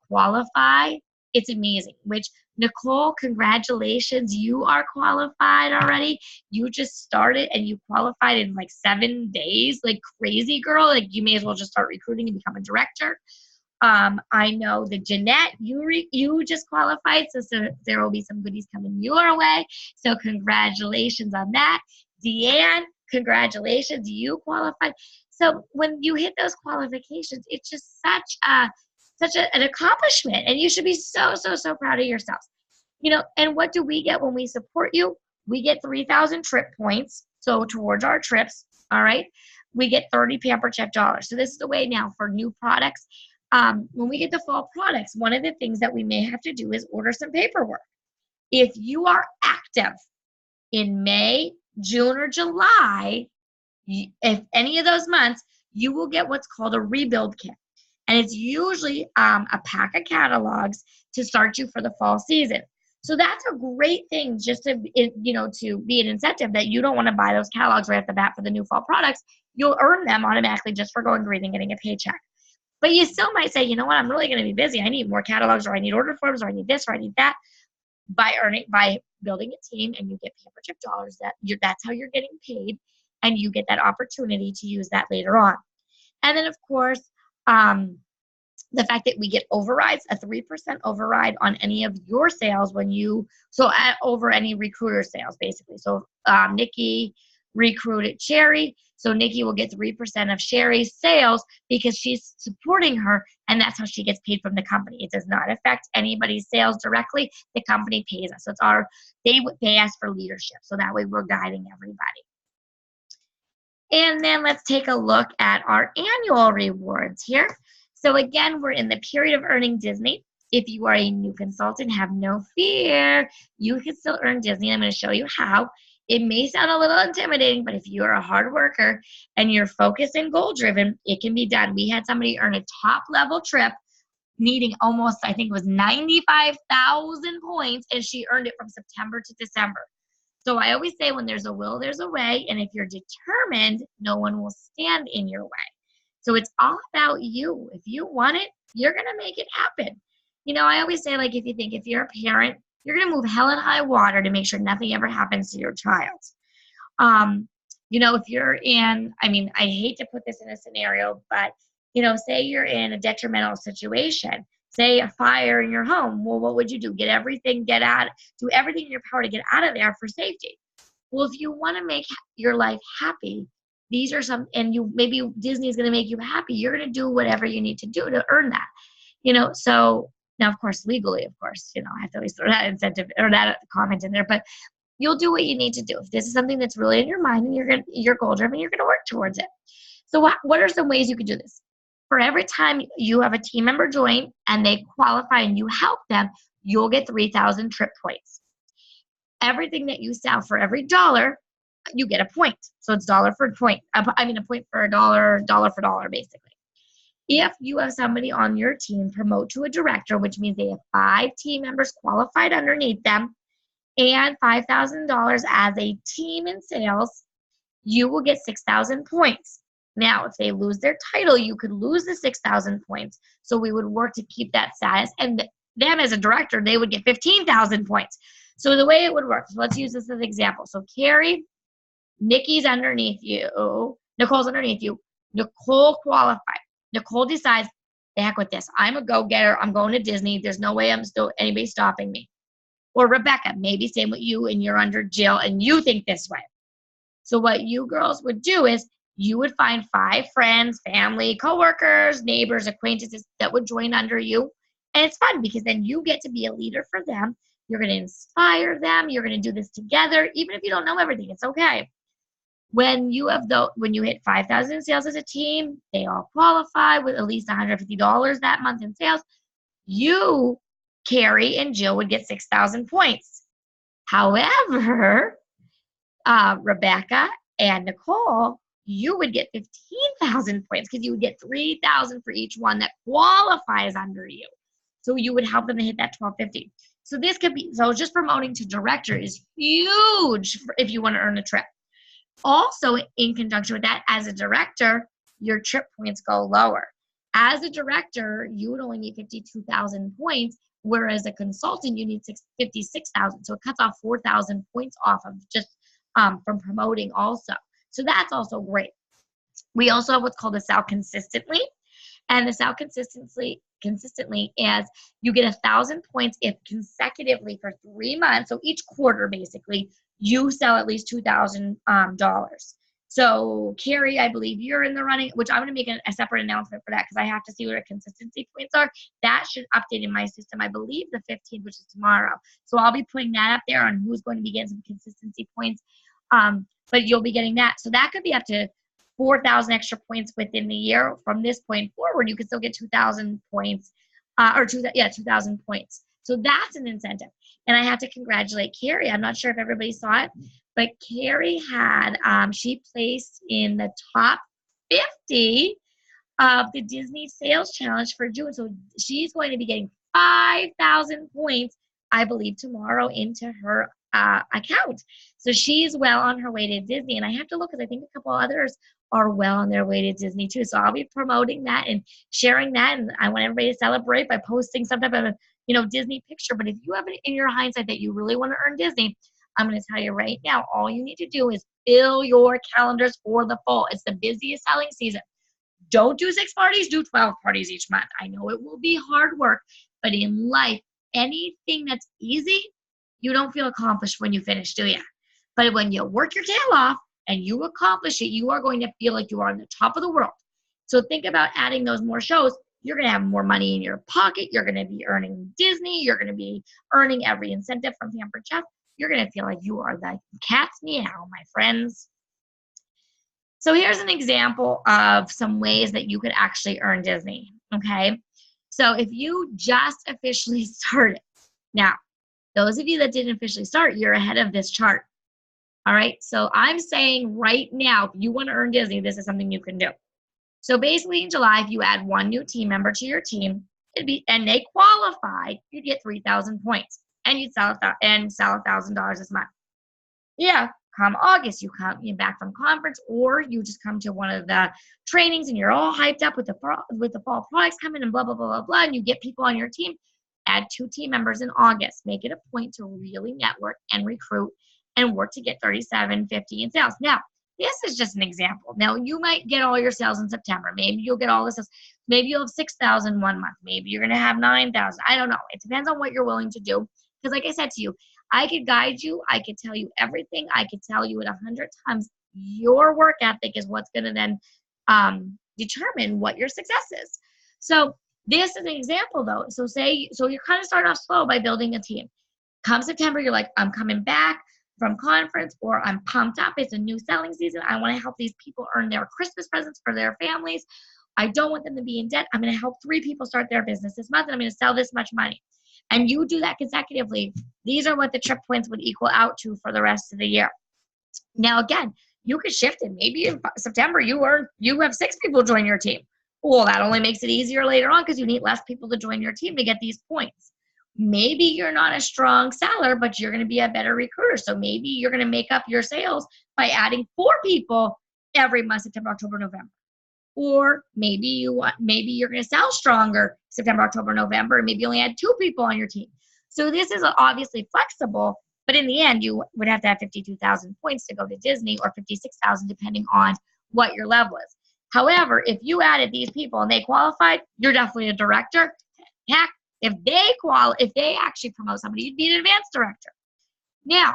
qualify, it's amazing. Which, Nicole, congratulations, you are qualified already. You just started and you qualified in like 7 days, like crazy, girl. Like you may as well just start recruiting and become a director. I know that Jeanette, you just qualified, so there will be some goodies coming your way. So congratulations on that. Deanne, congratulations, you qualified. So when you hit those qualifications, it's just such an accomplishment, and you should be so proud of yourselves. You know, and what do we get when we support you? We get 3,000 trip points, so towards our trips, all right? We get 30 Pampered Chef dollars. So this is the way now for new products. When we get the fall products, one of the things that we may have to do is order some paperwork. If you are active in May, June, or July, if any of those months, you will get what's called a rebuild kit. And it's usually a pack of catalogs to start you for the fall season. So that's a great thing, just to be an incentive that you don't want to buy those catalogs right off the bat for the new fall products. You'll earn them automatically just for going green and getting a paycheck. But you still might say, you know what, I'm really going to be busy. I need more catalogs, or I need order forms, or I need this, or I need that. By building a team, and you get Pampered Chef dollars, that's how you're getting paid, and you get that opportunity to use that later on. And then, of course, the fact that we get overrides, a 3% override on any of your sales over any recruiter sales, basically. So Nikki recruited Sherry, so Nikki will get 3% of Sherry's sales because she's supporting her, and that's how she gets paid from the company. It does not affect anybody's sales directly. The company pays us. So they pay us for leadership, so that way we're guiding everybody. And then let's take a look at our annual rewards here. So again, we're in the period of earning Disney. If you are a new consultant, have no fear. You can still earn Disney. I'm going to show you how. It may sound a little intimidating, but if you're a hard worker and you're focused and goal-driven, it can be done. We had somebody earn a top-level trip needing almost, I think it was 95,000 points, and she earned it from September to December. So I always say, when there's a will, there's a way, and if you're determined, no one will stand in your way. So it's all about you. If you want it, you're going to make it happen. You know, I always say, like, if you're a parent, you're going to move hell and high water to make sure nothing ever happens to your child. If you're in, I hate to put this in a scenario, but, say you're in a detrimental situation, say a fire in your home. Well, what would you do? Do everything in your power to get out of there for safety. Well, if you want to make your life happy, these are maybe Disney is going to make you happy. You're going to do whatever you need to do to earn that, so now, of course, legally, I have to always throw that incentive or that comment in there, but you'll do what you need to do. If this is something that's really in your mind and you're goal-driven, you're going to work towards it. So what are some ways you could do this? For every time you have a team member join and they qualify and you help them, you'll get 3,000 trip points. Everything that you sell, for every dollar, you get a point. So it's dollar for point. A point for a dollar, dollar for dollar, basically. If you have somebody on your team promote to a director, which means they have 5 team members qualified underneath them and $5,000 as a team in sales, you will get 6,000 points. Now, if they lose their title, you could lose the 6,000 points. So we would work to keep that status. And them as a director, they would get 15,000 points. So the way it would work, so let's use this as an example. So Carrie, Nikki's underneath you. Nicole's underneath you. Nicole qualified. Nicole decides, the heck with this. I'm a go-getter. I'm going to Disney. There's no way anybody stopping me. Or Rebecca, maybe same with you, and you're under Jill, and you think this way. So what you girls would do is you would find 5 friends, family, coworkers, neighbors, acquaintances that would join under you. And it's fun because then you get to be a leader for them. You're going to inspire them. You're going to do this together. Even if you don't know everything, it's okay. When you hit 5,000 in sales as a team, they all qualify with at least $150 that month in sales. You, Carrie, and Jill would get 6,000 points. However, Rebecca and Nicole, you would get 15,000 points because you would get 3,000 for each one that qualifies under you. So you would help them to hit that 1,250. So this could be, so just promoting to director is huge if you want to earn a trip. Also, in conjunction with that, as a director, your trip points go lower. As a director, you would only need 52,000 points, whereas a consultant, you need 56,000. So it cuts off 4,000 points off of just from promoting also. So that's also great. We also have what's called the sell consistently. And the sell consistently is you get 1,000 points if consecutively for 3 months. So each quarter, basically, you sell at least $2,000. So Carrie, I believe you're in the running, which I'm going to make a separate announcement for that because I have to see what our consistency points are. That should update in my system, I believe the 15th, which is tomorrow. So I'll be putting that up there on who's going to be getting some consistency points. But you'll be getting that. So that could be up to 4,000 extra points within the year. From this point forward, you can still get 2,000 points, 2,000 points. So that's an incentive. And I have to congratulate Carrie. I'm not sure if everybody saw it, but Carrie had, she placed in the top 50 of the Disney Sales Challenge for June. So she's going to be getting 5,000 points, I believe, tomorrow into her account. So she's well on her way to Disney. And I have to look because I think a couple others are well on their way to Disney too. So I'll be promoting that and sharing that. And I want everybody to celebrate by posting some type of, Disney picture. But if you have it in your hindsight that you really want to earn Disney, I'm going to tell you right now, all you need to do is fill your calendars for the fall. It's the busiest selling season. Don't do 6 parties, do 12 parties each month. I know it will be hard work, but in life, anything that's easy, you don't feel accomplished when you finish, do you? But when you work your tail off and you accomplish it, you are going to feel like you are on the top of the world. So think about adding those more shows. You're going to have more money in your pocket. You're going to be earning Disney. You're going to be earning every incentive from Pampered Chef. You're going to feel like you are the cat's meow, my friends. So here's an example of some ways that you could actually earn Disney, okay? So if you just officially started, now, those of you that didn't officially start, you're ahead of this chart, all right? So I'm saying right now, if you want to earn Disney, this is something you can do. So basically in July, if you add 1 new team member to your team, and they qualify, you'd get 3,000 points, and you'd sell $1,000 this month. Yeah, come August, you're back from conference, or you just come to one of the trainings and you're all hyped up with the fall products coming and blah, blah, blah, blah, blah, and you get people on your team. Add 2 team members in August. Make it a point to really network and recruit and work to get 3750 in sales. Now, this is just an example. Now, you might get all your sales in September. Maybe you'll get all the sales. Maybe you'll have 6,000 one month. Maybe you're going to have 9,000. I don't know. It depends on what you're willing to do. Because like I said to you, I could guide you. I could tell you everything. I could tell you it 100 times. Your work ethic is what's going to then determine what your success is. So this is an example, though. So you're kind of starting off slow by building a team. Come September, you're like, I'm coming back from conference, or I'm pumped up. It's a new selling season. I want to help these people earn their Christmas presents for their families. I don't want them to be in debt. I'm going to help 3 people start their business this month, and I'm going to sell this much money. And you do that consecutively. These are what the trip points would equal out to for the rest of the year. Now, again, you could shift it. Maybe in September you have 6 people join your team. Well, that only makes it easier later on because you need less people to join your team to get these points. Maybe you're not a strong seller, but you're going to be a better recruiter. So maybe you're going to make up your sales by adding 4 people every month, September, October, November. Or maybe you're going to sell stronger September, October, November, and maybe you only add 2 people on your team. So this is obviously flexible, but in the end, you would have to have 52,000 points to go to Disney, or 56,000 depending on what your level is. However, if you added these people and they qualified, you're definitely a director. Heck, if they actually promote somebody, you'd be an advanced director. Now,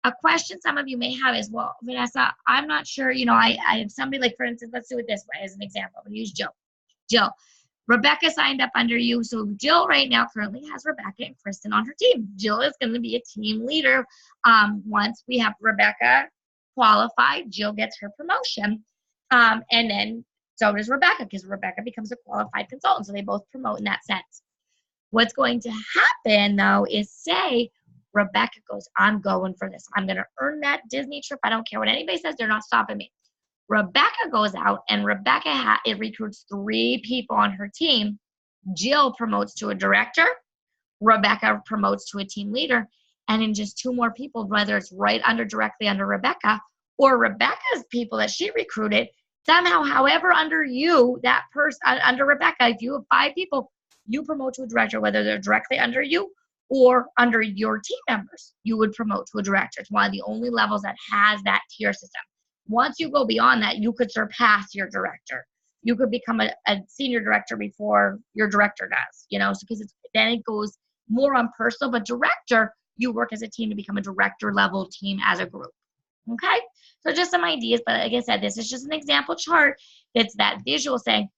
A question some of you may have is, well, Vanessa, I'm not sure, I have somebody like, for instance, let's do it this way as an example. I'm going to use Jill. Jill, Rebecca signed up under you. So Jill right now currently has Rebecca and Kristen on her team. Jill is going to be a team leader. Once we have Rebecca qualified, Jill gets her promotion. And then so does Rebecca, because Rebecca becomes a qualified consultant. So they both promote in that sense. What's going to happen, though, is say Rebecca goes, I'm going for this. I'm going to earn that Disney trip. I don't care what anybody says. They're not stopping me. Rebecca goes out, and Rebecca it recruits 3 people on her team. Jill promotes to a director. Rebecca promotes to a team leader. And in just 2 more people, whether it's directly under Rebecca, or Rebecca's people that she recruited, somehow, however, under you, that person, under Rebecca, if you have 5 people, you promote to a director, whether they're directly under you or under your team members, you would promote to a director. It's one of the only levels that has that tier system. Once you go beyond that, you could surpass your director. You could become a senior director before your director does, because then it goes more on personal, but director, you work as a team to become a director level team as a group. Okay, so just some ideas, but like I said, this is just an example chart. It's that visual saying,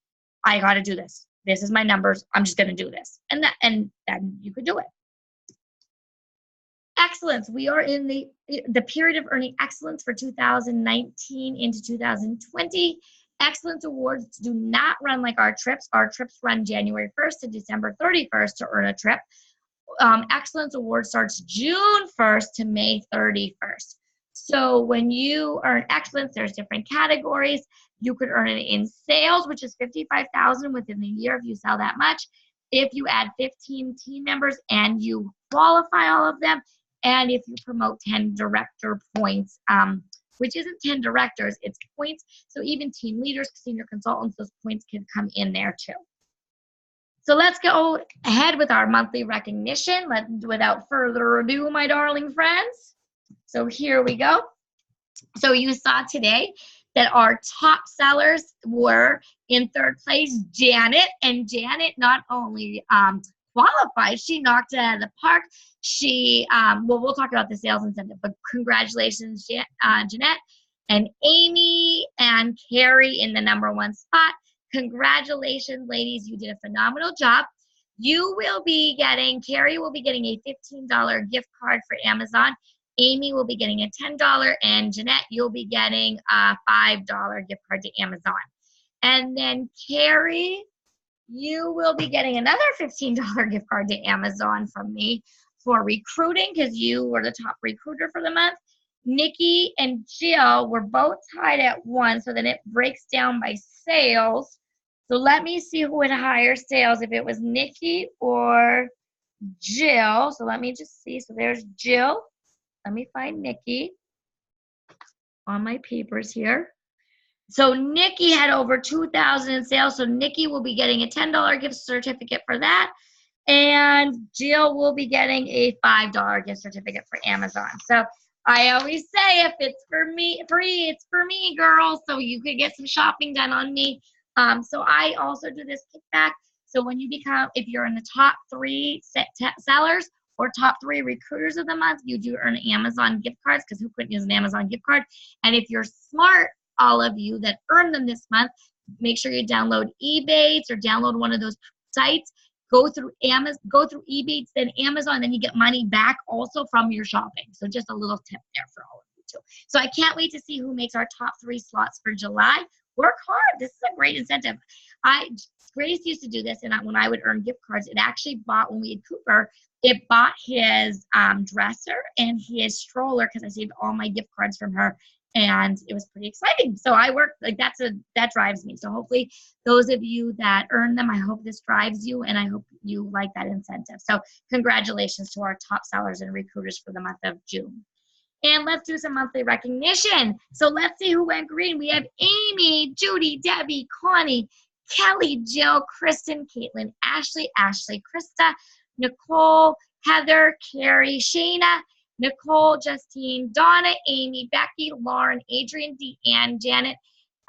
I got to do this. This is my numbers. I'm just going to do this. And then you could do it. Excellence. We are in the period of earning excellence for 2019 into 2020. Excellence awards do not run like our trips. Our trips run January 1st to December 31st to earn a trip. Excellence award starts June 1st to May 31st. So when you earn excellence, there's different categories. You could earn it in sales, which is $55,000 within the year if you sell that much. If you add 15 team members and you qualify all of them, and if you promote 10 director points, which isn't 10 directors, it's points. So even team leaders, senior consultants, those points can come in there too. So let's go ahead with our monthly recognition. Without further ado, my darling friends. So here we go. So you saw today that our top sellers were in 3rd place, Janet. And Janet not only qualified, she knocked it out of the park. She, we'll talk about the sales incentive, but congratulations, Jeanette and Amy and Carrie in the #1 spot. Congratulations, ladies. You did a phenomenal job. You will be getting, Carrie will be getting a $15 gift card for Amazon. Amy will be getting a $10, and Jeanette, you'll be getting a $5 gift card to Amazon. And then Carrie, you will be getting another $15 gift card to Amazon from me for recruiting, because you were the top recruiter for the month. Nikki and Jill were both tied at 1, so then it breaks down by sales. So let me see who would higher sales, if it was Nikki or Jill. So let me just see. So there's Jill. Let me find Nikki on my papers here. So Nikki had over 2,000 in sales. So Nikki will be getting a $10 gift certificate for that. And Jill will be getting a $5 gift certificate for Amazon. So I always say, if it's for me, free, it's for me, girls. So you could get some shopping done on me. So I also do this kickback. So when you become, if you're in the top 3 sellers or top 3 recruiters of the month, you do earn Amazon gift cards, because who couldn't use an Amazon gift card? And if you're smart, all of you that earn them this month, make sure you download Ebates or download one of those sites. Go through Amazon, go through Ebates, then Amazon, then you get money back also from your shopping. So just a little tip there for all of you too. So I can't wait to see who makes our top 3 slots for July. Work hard. This is a great incentive. Grace used to do this, and when I would earn gift cards, it actually bought, when we had Cooper, it bought his dresser and his stroller, because I saved all my gift cards from her, and it was pretty exciting. So I work, like, that drives me. So hopefully those of you that earn them, I hope this drives you, and I hope you like that incentive. So congratulations to our top sellers and recruiters for the month of June. And let's do some monthly recognition. So let's see who went green. We have Amy, Judy, Debbie, Connie, Kelly, Jill, Kristen, Caitlin, Ashley, Krista, Nicole, Heather, Carrie, Shayna, Nicole, Justine, Donna, Amy, Becky, Lauren, Adrian, Deanne, Janet,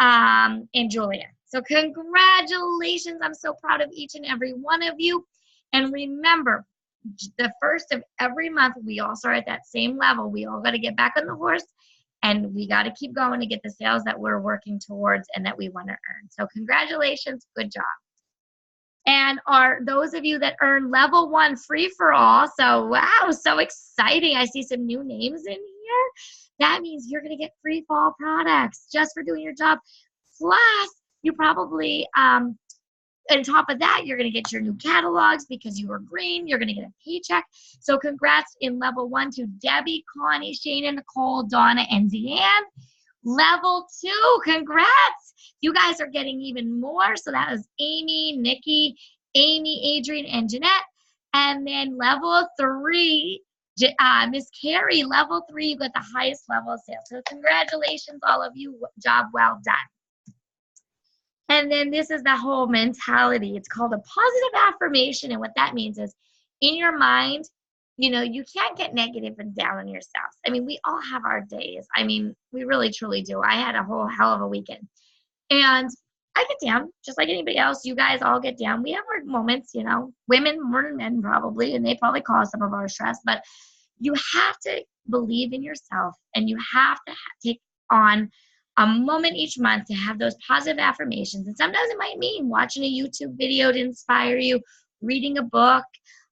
and Julia. So congratulations. I'm so proud of each and every one of you. And remember, the first of every month, we all start at that same level. We all got to get back on the horse, and we got to keep going to get the sales that we're working towards and that we want to earn. So congratulations. Good job. And are those of you that earn level 1 free for all. So wow, so exciting. I see some new names in here. That means you're going to get free fall products just for doing your job. Plus, you probably, on top of that, you're going to get your new catalogs because you were green. You're going to get a paycheck. So congrats in level 1 to Debbie, Connie, Shana, Nicole, Donna, and Deanne. Level 2, congrats. You guys are getting even more. So that was Amy, Nikki, Amy, Adrian, and Jeanette. And then level 3, Miss Carrie, level 3, you got the highest level of sales. So congratulations, all of you. Job well done. And then this is the whole mentality. It's called a positive affirmation. And what that means is in your mind, you know, you can't get negative and down on yourself. I mean, we all have our days. I mean, we really, truly do. I had a whole hell of a weekend. And I get down just like anybody else. You guys all get down. We have our moments, you know, women more than men probably, and they probably cause some of our stress. But you have to believe in yourself, and you have to take on a moment each month to have those positive affirmations. And sometimes it might mean watching a YouTube video to inspire you, reading a book.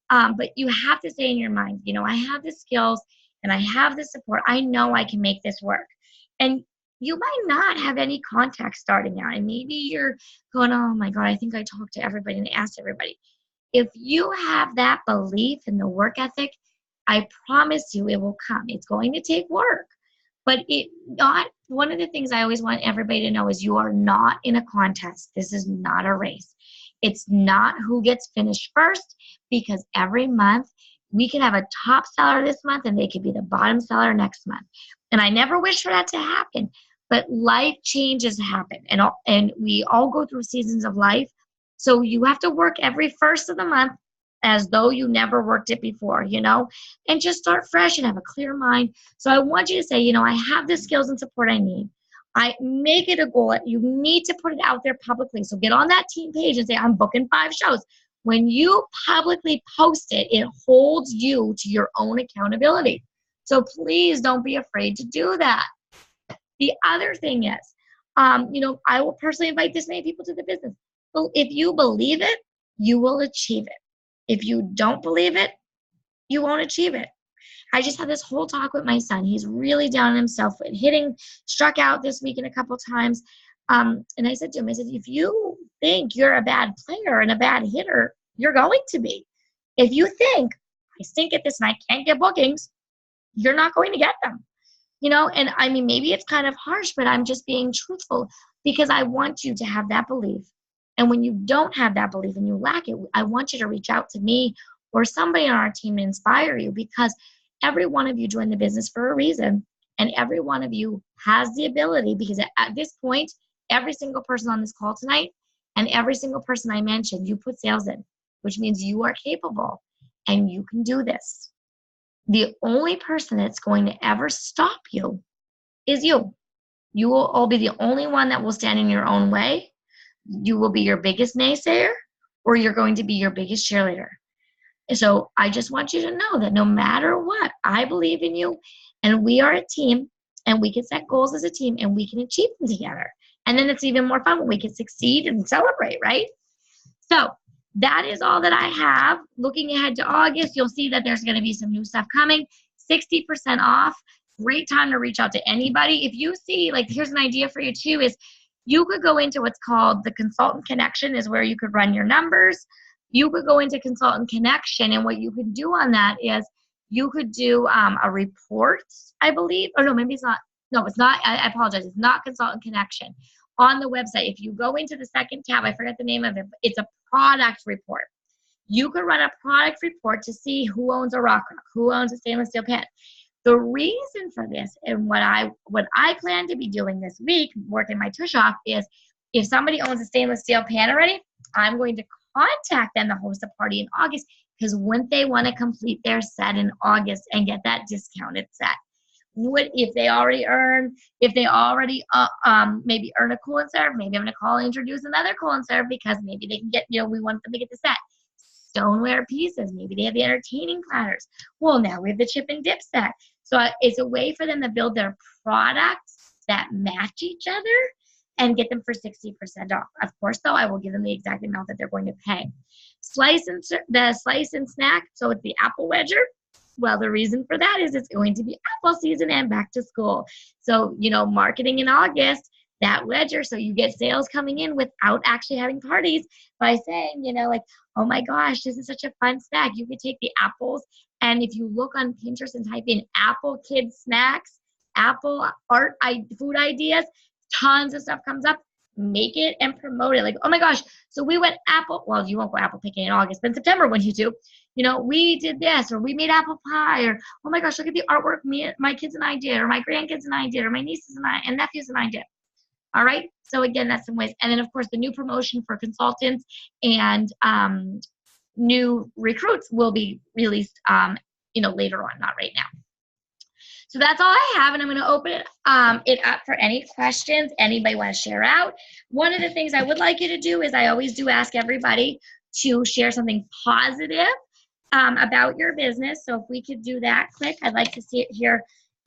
But you have to say in your mind, you know, I have the skills and I have the support. I know I can make this work. And you might not have any contacts starting out. And maybe you're going, oh my God, I think I talked to everybody and asked everybody. If you have that belief in the work ethic, I promise you it will come. It's going to take work. But one of the things I always want everybody to know is you are not in a contest. This is not a race. It's not who gets finished first, because every month we could have a top seller this month and they could be the bottom seller next month. And I never wish for that to happen, but life changes happen, and we all go through seasons of life. So you have to work every first of the month as though you never worked it before, you know, and just start fresh and have a clear mind. So I want you to say, you know, I have the skills and support I need. I make it a goal. You need to put it out there publicly. So get on that team page and say, I'm booking 5 shows. When you publicly post it, it holds you to your own accountability. So please don't be afraid to do that. The other thing is, you know, I will personally invite this many people to the business. Well, if you believe it, you will achieve it. If you don't believe it, you won't achieve it. I just had this whole talk with my son. He's really down on himself, struck out this week a couple times. And I said to him, I said, if you think you're a bad player and a bad hitter, you're going to be. If you think, I stink at this and I can't get bookings, you're not going to get them. You know, and I mean, maybe it's kind of harsh, but I'm just being truthful because I want you to have that belief. And when you don't have that belief and you lack it, I want you to reach out to me or somebody on our team to inspire you, because every one of you joined the business for a reason. And every one of you has the ability, because at this point, every single person on this call tonight and every single person I mentioned, you put sales in, which means you are capable and you can do this. The only person that's going to ever stop you is you. You will all be the only one that will stand in your own way. You will be your biggest naysayer, or you're going to be your biggest cheerleader. So I just want you to know that no matter what, I believe in you, and we are a team, and we can set goals as a team, and we can achieve them together. And then it's even more fun when we can succeed and celebrate, right? So that is all that I have. Looking ahead to August, you'll see that there's going to be some new stuff coming. 60% off. Great time to reach out to anybody. If you see, like, here's an idea for you too, is you could go into what's called the Consultant Connection, is where you could run your numbers. You could go into Consultant Connection, and what you could do on that is you could do a report, I believe. Or no, maybe it's not. No, it's not. I apologize. It's not Consultant Connection. On the website, if you go into the second tab, I forget the name of it, but it's a product report. You could run a product report to see who owns a rock, who owns a stainless steel pan. The reason for this, and what I plan to be doing this week, working my tush off, is if somebody owns a stainless steel pan already, I'm going to contact them to host a party in August, because wouldn't they want to complete their set in August and get that discounted set? If they already maybe earn a cool and serve, maybe I'm going to call and introduce another cool and serve, because maybe they can get, we want them to get the set. stoneware pieces. Maybe they have the entertaining platters. Well, now we have the chip and dip set. So it's a way for them to build their products that match each other and get them for 60% off. Of course, though, I will give them the exact amount that they're going to pay. The slice and snack, so it's the apple wedger. Well, the reason for that is it's going to be apple season and back to school. So, marketing in August, that wedger, so you get sales coming in without actually having parties by saying, oh my gosh, this is such a fun snack. You could take the apples, and if you look on Pinterest and type in apple kids snacks, apple food ideas, tons of stuff comes up. Make it and promote it. Like, oh my gosh, so we went apple, well, you won't go apple picking in August, but in September when you do, we did this, or we made apple pie, or oh my gosh, look at the artwork my kids and I did, or my grandkids and I did, or my nieces and nephews and I did. All right. So again, that's some ways. And then of course the new promotion for consultants and new recruits will be released, later on, not right now. So that's all I have, and I'm going to open it up for any questions anybody want to share out. One of the things I would like you to do is I always do ask everybody to share something positive about your business. So if we could do that quick, I'd like to see it here.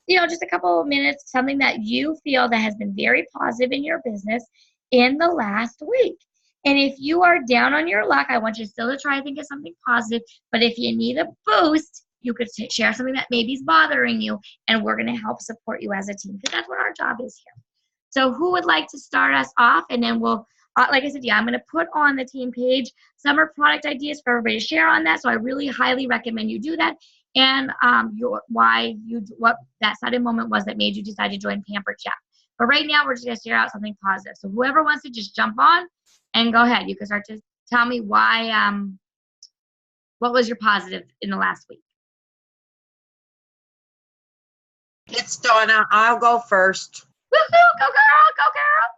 Just a couple of minutes, something that you feel that has been very positive in your business in the last week. And if you are down on your luck, I want you still to try to think of something positive. But if you need a boost, you could share something that maybe is bothering you, and we're going to help support you as a team, because that's what our job is here. So who would like to start us off? And then we'll, like I said, I'm going to put on the team page summer product ideas for everybody to share on that. So I really highly recommend you do that. And what that sudden moment was that made you decide to join Pampered Chef. But right now, we're just going to share out something positive. So whoever wants to just jump on and go ahead. You can start to tell me why, what was your positive in the last week? It's Donna. I'll go first. Woohoo! Go girl! Go girl!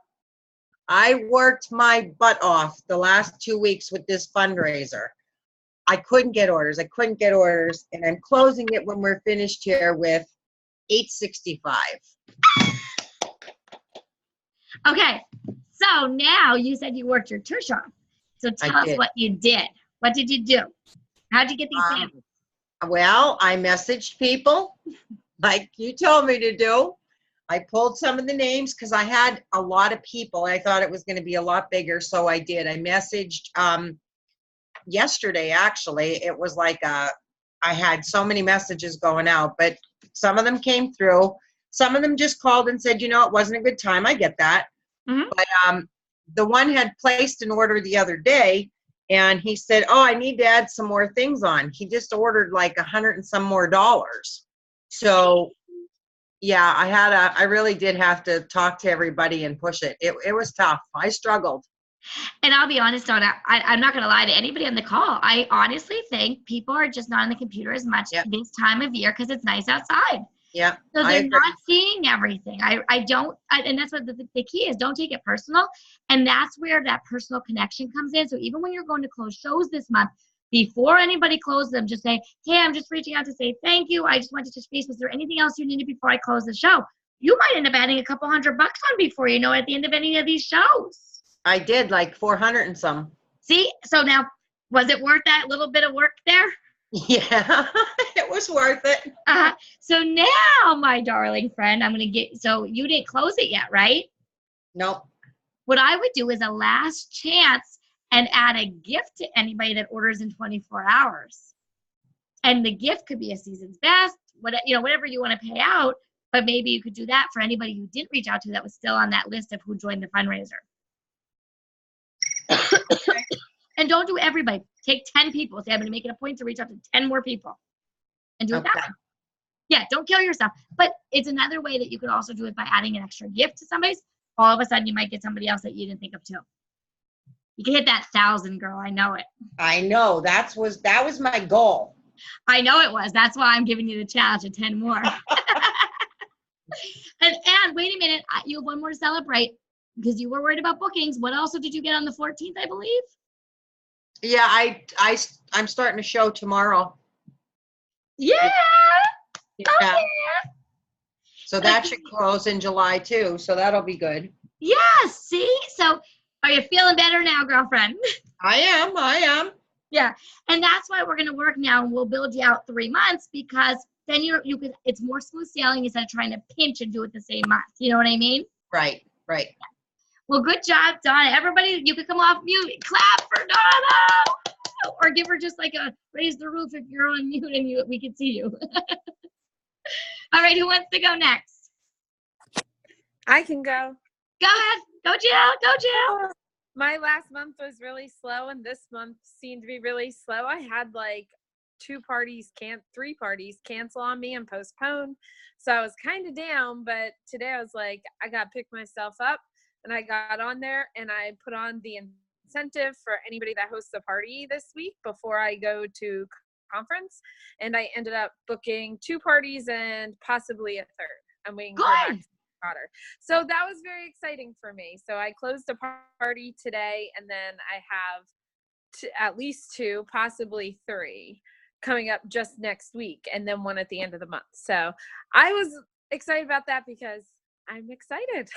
I worked my butt off the last 2 weeks with this fundraiser. I couldn't get orders. And I'm closing it when we're finished here with $865. Okay, so now you said you worked your tush off. So tell us what you did. What did you do? How'd you get these samples? Well, I messaged people like you told me to do. I pulled some of the names because I had a lot of people. I thought it was going to be a lot bigger, so I did. I messaged yesterday, actually. It was like I had so many messages going out, but some of them came through. Some of them just called and said, it wasn't a good time. I get that. Mm-hmm. But the one had placed an order the other day, and he said, oh, I need to add some more things on. He just ordered like $100 and some more. So yeah, I really did have to talk to everybody and push it. It was tough. I struggled. And I'll be honest, Donna, I'm not going to lie to anybody on the call. I honestly think people are just not on the computer as much this time of year because it's nice outside. Yeah. So they're not seeing everything. And that's what the key is. Don't take it personal. And that's where that personal connection comes in. So even when you're going to close shows this month, before anybody closes them, just say, hey, I'm just reaching out to say thank you. I just wanted to touch base. Was there anything else you needed before I close the show? You might end up adding a couple $100 on before you know it at the end of any of these shows. I did like 400 and some. See? So now, was it worth that little bit of work there? Yeah, it was worth it. So now, my darling friend, so you didn't close it yet, right? Nope. What I would do is a last chance and add a gift to anybody that orders in 24 hours. And the gift could be a season's best, whatever you want to pay out, but maybe you could do that for anybody who didn't reach out to that was still on that list of who joined the fundraiser. And don't do everybody. Take 10 people. Say, I'm going to make it a point to reach out to 10 more people. And do it that way. Yeah, don't kill yourself. But it's another way that you could also do it by adding an extra gift to somebody's. All of a sudden, you might get somebody else that you didn't think of too. You can hit that 1,000, girl. I know it. I know. That was my goal. I know it was. That's why I'm giving you the challenge of 10 more. And wait a minute. You have one more to celebrate because you were worried about bookings. What else did you get on the 14th, I believe? Yeah, I'm starting a show tomorrow. Yeah. Yeah. Oh, yeah. So that should close in July too. So that'll be good. Yeah. See? So are you feeling better now, girlfriend? I am. Yeah. And that's why we're going to work now, and we'll build you out 3 months, because then you can, it's more smooth sailing instead of trying to pinch and do it the same month. You know what I mean? Right. Well, good job, Donna. Everybody, you can come off mute. Clap for Donna. Or give her just like a raise the roof if you're on mute and we can see you. All right, who wants to go next? I can go. Go ahead. Go, Jill. Go, Jill. My last month was really slow, and this month seemed to be really slow. I had like 3 parties cancel on me and postpone. So I was kind of down, but today I was like, I got to pick myself up, and I got on there and I put on the incentive for anybody that hosts a party this week before I go to conference. And I ended up booking 2 parties and possibly a third. I'm waiting for back daughter. So that was very exciting for me. So I closed a party today, and then I have at least 2, possibly 3 coming up just next week, and then 1 at the end of the month. So I was excited about that because I'm excited.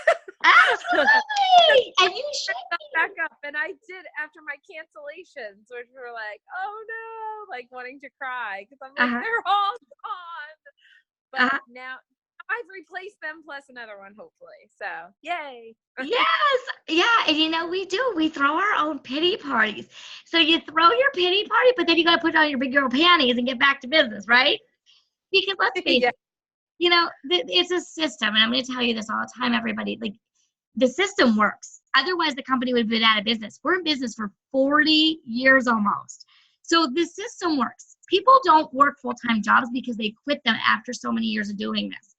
Absolutely. And you should back up. And I did after my cancellations, which were like, oh no, like wanting to cry because I'm like, they're all gone. But now I've replaced them plus another one, hopefully. So yay. Yes. Yeah. And we throw our own pity parties. So you throw your pity party, but then you got to put on your big girl panties and get back to business, right? Because let's face it, it's a system. And I'm going to tell you this all the time, everybody. Like, the system works. Otherwise, the company would have been out of business. We're in business for 40 years almost. So the system works. People don't work full-time jobs because they quit them after so many years of doing this.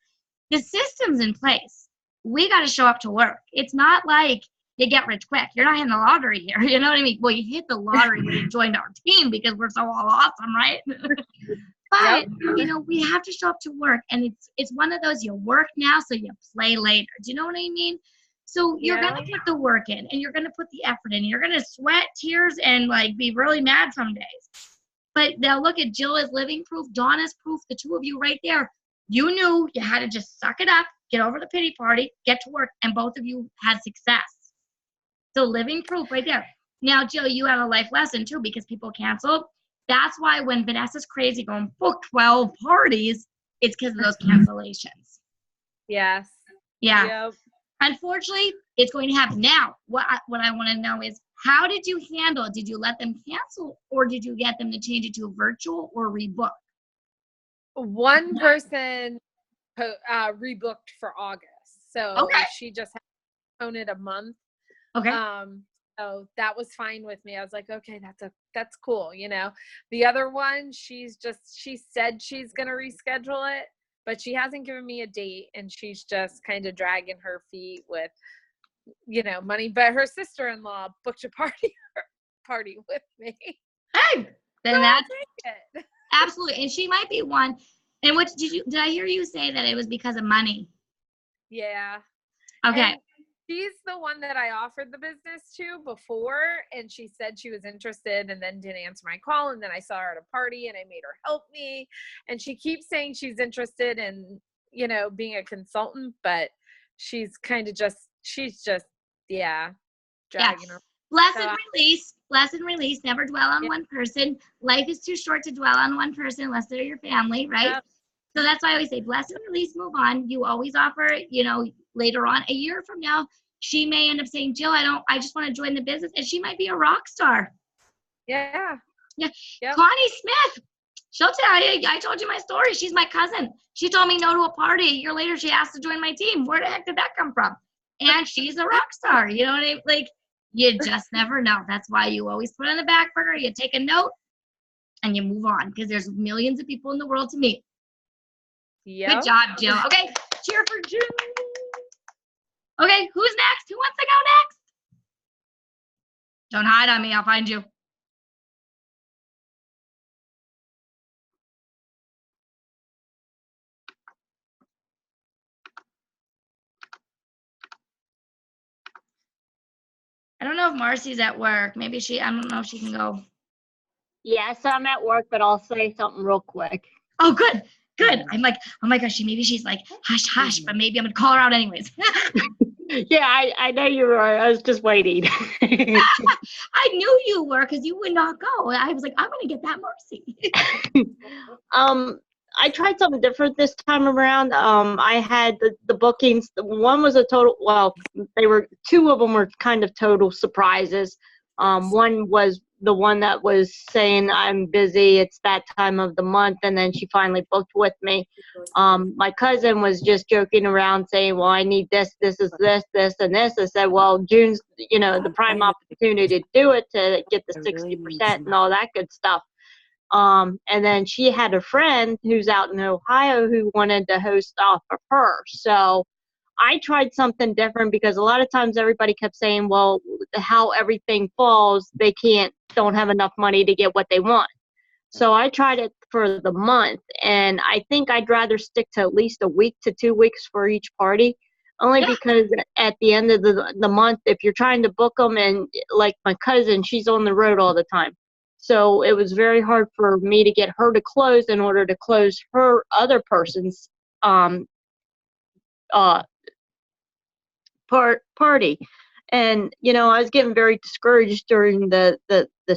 The system's in place. We got to show up to work. It's not like you get rich quick. You're not hitting the lottery here. You know what I mean? Well, you hit the lottery when you joined our team because we're so all awesome, right? But, we have to show up to work. And it's one of those, you work now so you play later. Do you know what I mean? So you're going to put the work in, and you're going to put the effort in. You're going to sweat, tears, and like be really mad some days. But now look at Jill is living proof. Donna's proof. The 2 of you right there. You knew you had to just suck it up, get over the pity party, get to work, and both of you had success. So living proof right there. Now, Jill, you have a life lesson too because people canceled. That's why when Vanessa's crazy going, book 12 parties, it's because of those cancellations. Yes. Yeah. Yep. Unfortunately, it's going to happen. Now, what I want to know is, how did you handle it? Did you let them cancel, or did you get them to change it to a virtual or rebook? One person rebooked for August. So she just had to own it a month. Okay. So that was fine with me. I was like, okay, that's cool. The other one, she said she's going to reschedule it, but she hasn't given me a date, and she's just kind of dragging her feet with, money. But her sister-in-law booked a party with me. Hey, then so that's it. Absolutely. And she might be one. And what did I hear you say that it was because of money? Yeah. Okay. And she's the one that I offered the business to before, and she said she was interested and then didn't answer my call. And then I saw her at a party and I made her help me. And she keeps saying she's interested in, being a consultant, but she's dragging her. Lesson release, never dwell on one person. Life is too short to dwell on one person unless they're your family, right? Yep. So that's why I always say, bless and release, move on. You always offer, later on, a year from now, she may end up saying, Jill, I just want to join the business. And she might be a rock star. Yeah. Yeah. Yep. Connie Smith, she'll tell you, I told you my story. She's my cousin. She told me no to a party. A year later, she asked to join my team. Where the heck did that come from? And she's a rock star. You know what I mean? Like, you just never know. That's why you always put on the back burner. You take a note and you move on because there's millions of people in the world to meet. Yep. Good job, Jill. Okay, cheer for Jill. Okay, who's next? Who wants to go next? Don't hide on me. I'll find you. I don't know if Marcy's at work. Maybe I don't know if she can go. Yes, I'm at work, but I'll say something real quick. Oh, good. I'm like, oh my gosh, maybe she's like, hush, hush, but maybe I'm going to call her out anyways. Yeah, I know you were. I was just waiting. I knew you were because you would not go. I was like, I'm gonna get that Marcy. um, I tried something different this time around. I had the bookings. One was a total. Well, they were two of them were kind of total surprises. One was the one that was saying I'm busy. It's that time of the month, and then she finally booked with me. My cousin was just joking around saying, well, I need this, this is this, and this. I said, well, June's, the prime opportunity to do it, to get the 60% and all that good stuff. And then she had a friend who's out in Ohio who wanted to host off of her. So I tried something different because a lot of times everybody kept saying, well, how everything falls, they don't have enough money to get what they want. So I tried it for the month, and I think I'd rather stick to at least a week to 2 weeks for each party, only because at the end of the month, if you're trying to book them, and like my cousin, she's on the road all the time. So it was very hard for me to get her to close in order to close her other person's uh, party. And I was getting very discouraged during the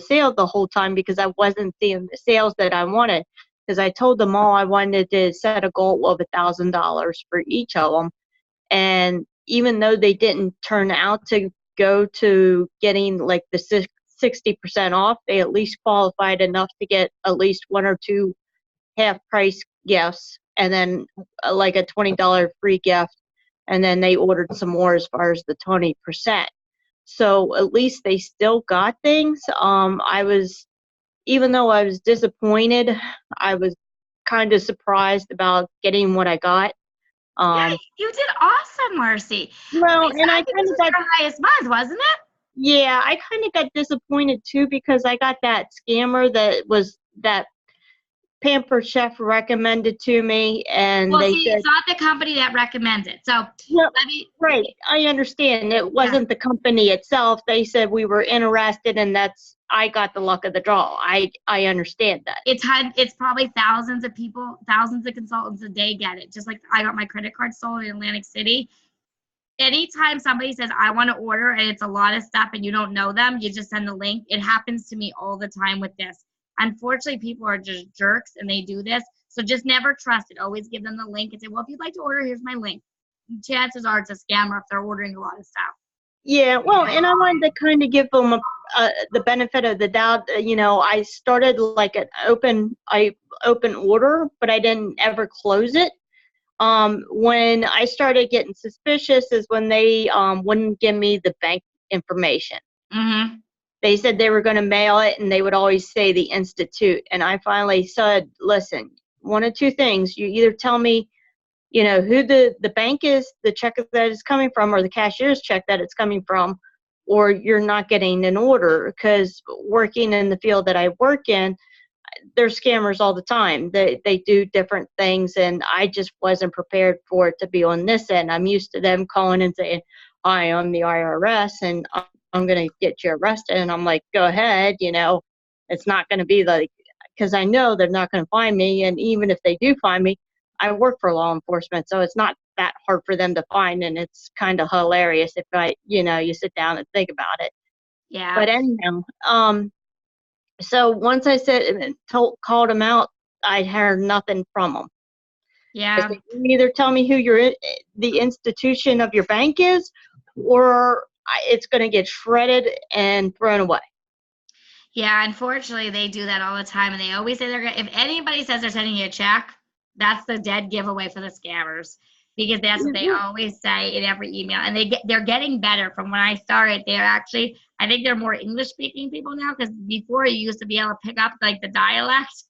sale the whole time because I wasn't seeing the sales that I wanted, because I told them all I wanted to set a goal of $1,000 for each of them. And even though they didn't turn out to go to getting like the 60% off, they at least qualified enough to get at least one or two half price gifts, and then like a $20 free gift. And then they ordered some more as far as the 20%. So at least they still got things. Even though I was disappointed, I was kind of surprised about getting what I got. Yeah, you did awesome, Marcy. Well, and I kind of got your highest month, wasn't it? Yeah, I kind of got disappointed too because I got that scammer that Pampered Chef recommended to me, and Well, they see, said it's not the company that recommends it. So right. I understand it wasn't the company itself. They said we were interested, and I got the luck of the draw. I understand that. It's probably thousands of people, thousands of consultants a day get it. Just like I got my credit card stolen in Atlantic City. Anytime somebody says I want to order and it's a lot of stuff and you don't know them, you just send the link. It happens to me all the time with this. Unfortunately, people are just jerks and they do this. So just never trust it. Always give them the link and say, well, if you'd like to order, here's my link. Chances are it's a scammer if they're ordering a lot of stuff. Yeah, well, and I wanted to kind of give them the benefit of the doubt. I started like an open order, but I didn't ever close it. When I started getting suspicious is when they wouldn't give me the bank information. Mm-hmm. They said they were going to mail it, and they would always say the Institute. And I finally said, listen, one of two things. You either tell me, who the bank is, the check that is coming from, or the cashier's check that it's coming from, or you're not getting an order. Because working in the field that I work in, there's scammers all the time. They do different things, and I just wasn't prepared for it to be on this end. I'm used to them calling and saying, hi, I'm the IRS, and I'm going to get you arrested. And I'm like, go ahead, it's not going to be like, because I know they're not going to find me. And even if they do find me, I work for law enforcement, so it's not that hard for them to find. And it's kind of hilarious if you sit down and think about it. Yeah. But anyhow, so once I said called them out, I heard nothing from them. Yeah. Said, you either tell me who the institution of your bank is, or it's going to get shredded and thrown away. Yeah, unfortunately, they do that all the time, and they always say if anybody says they're sending you a check, that's the dead giveaway for the scammers, because that's what they always say in every email. And they're getting better from when I started. I think they're more English speaking people now, because before you used to be able to pick up like the dialect,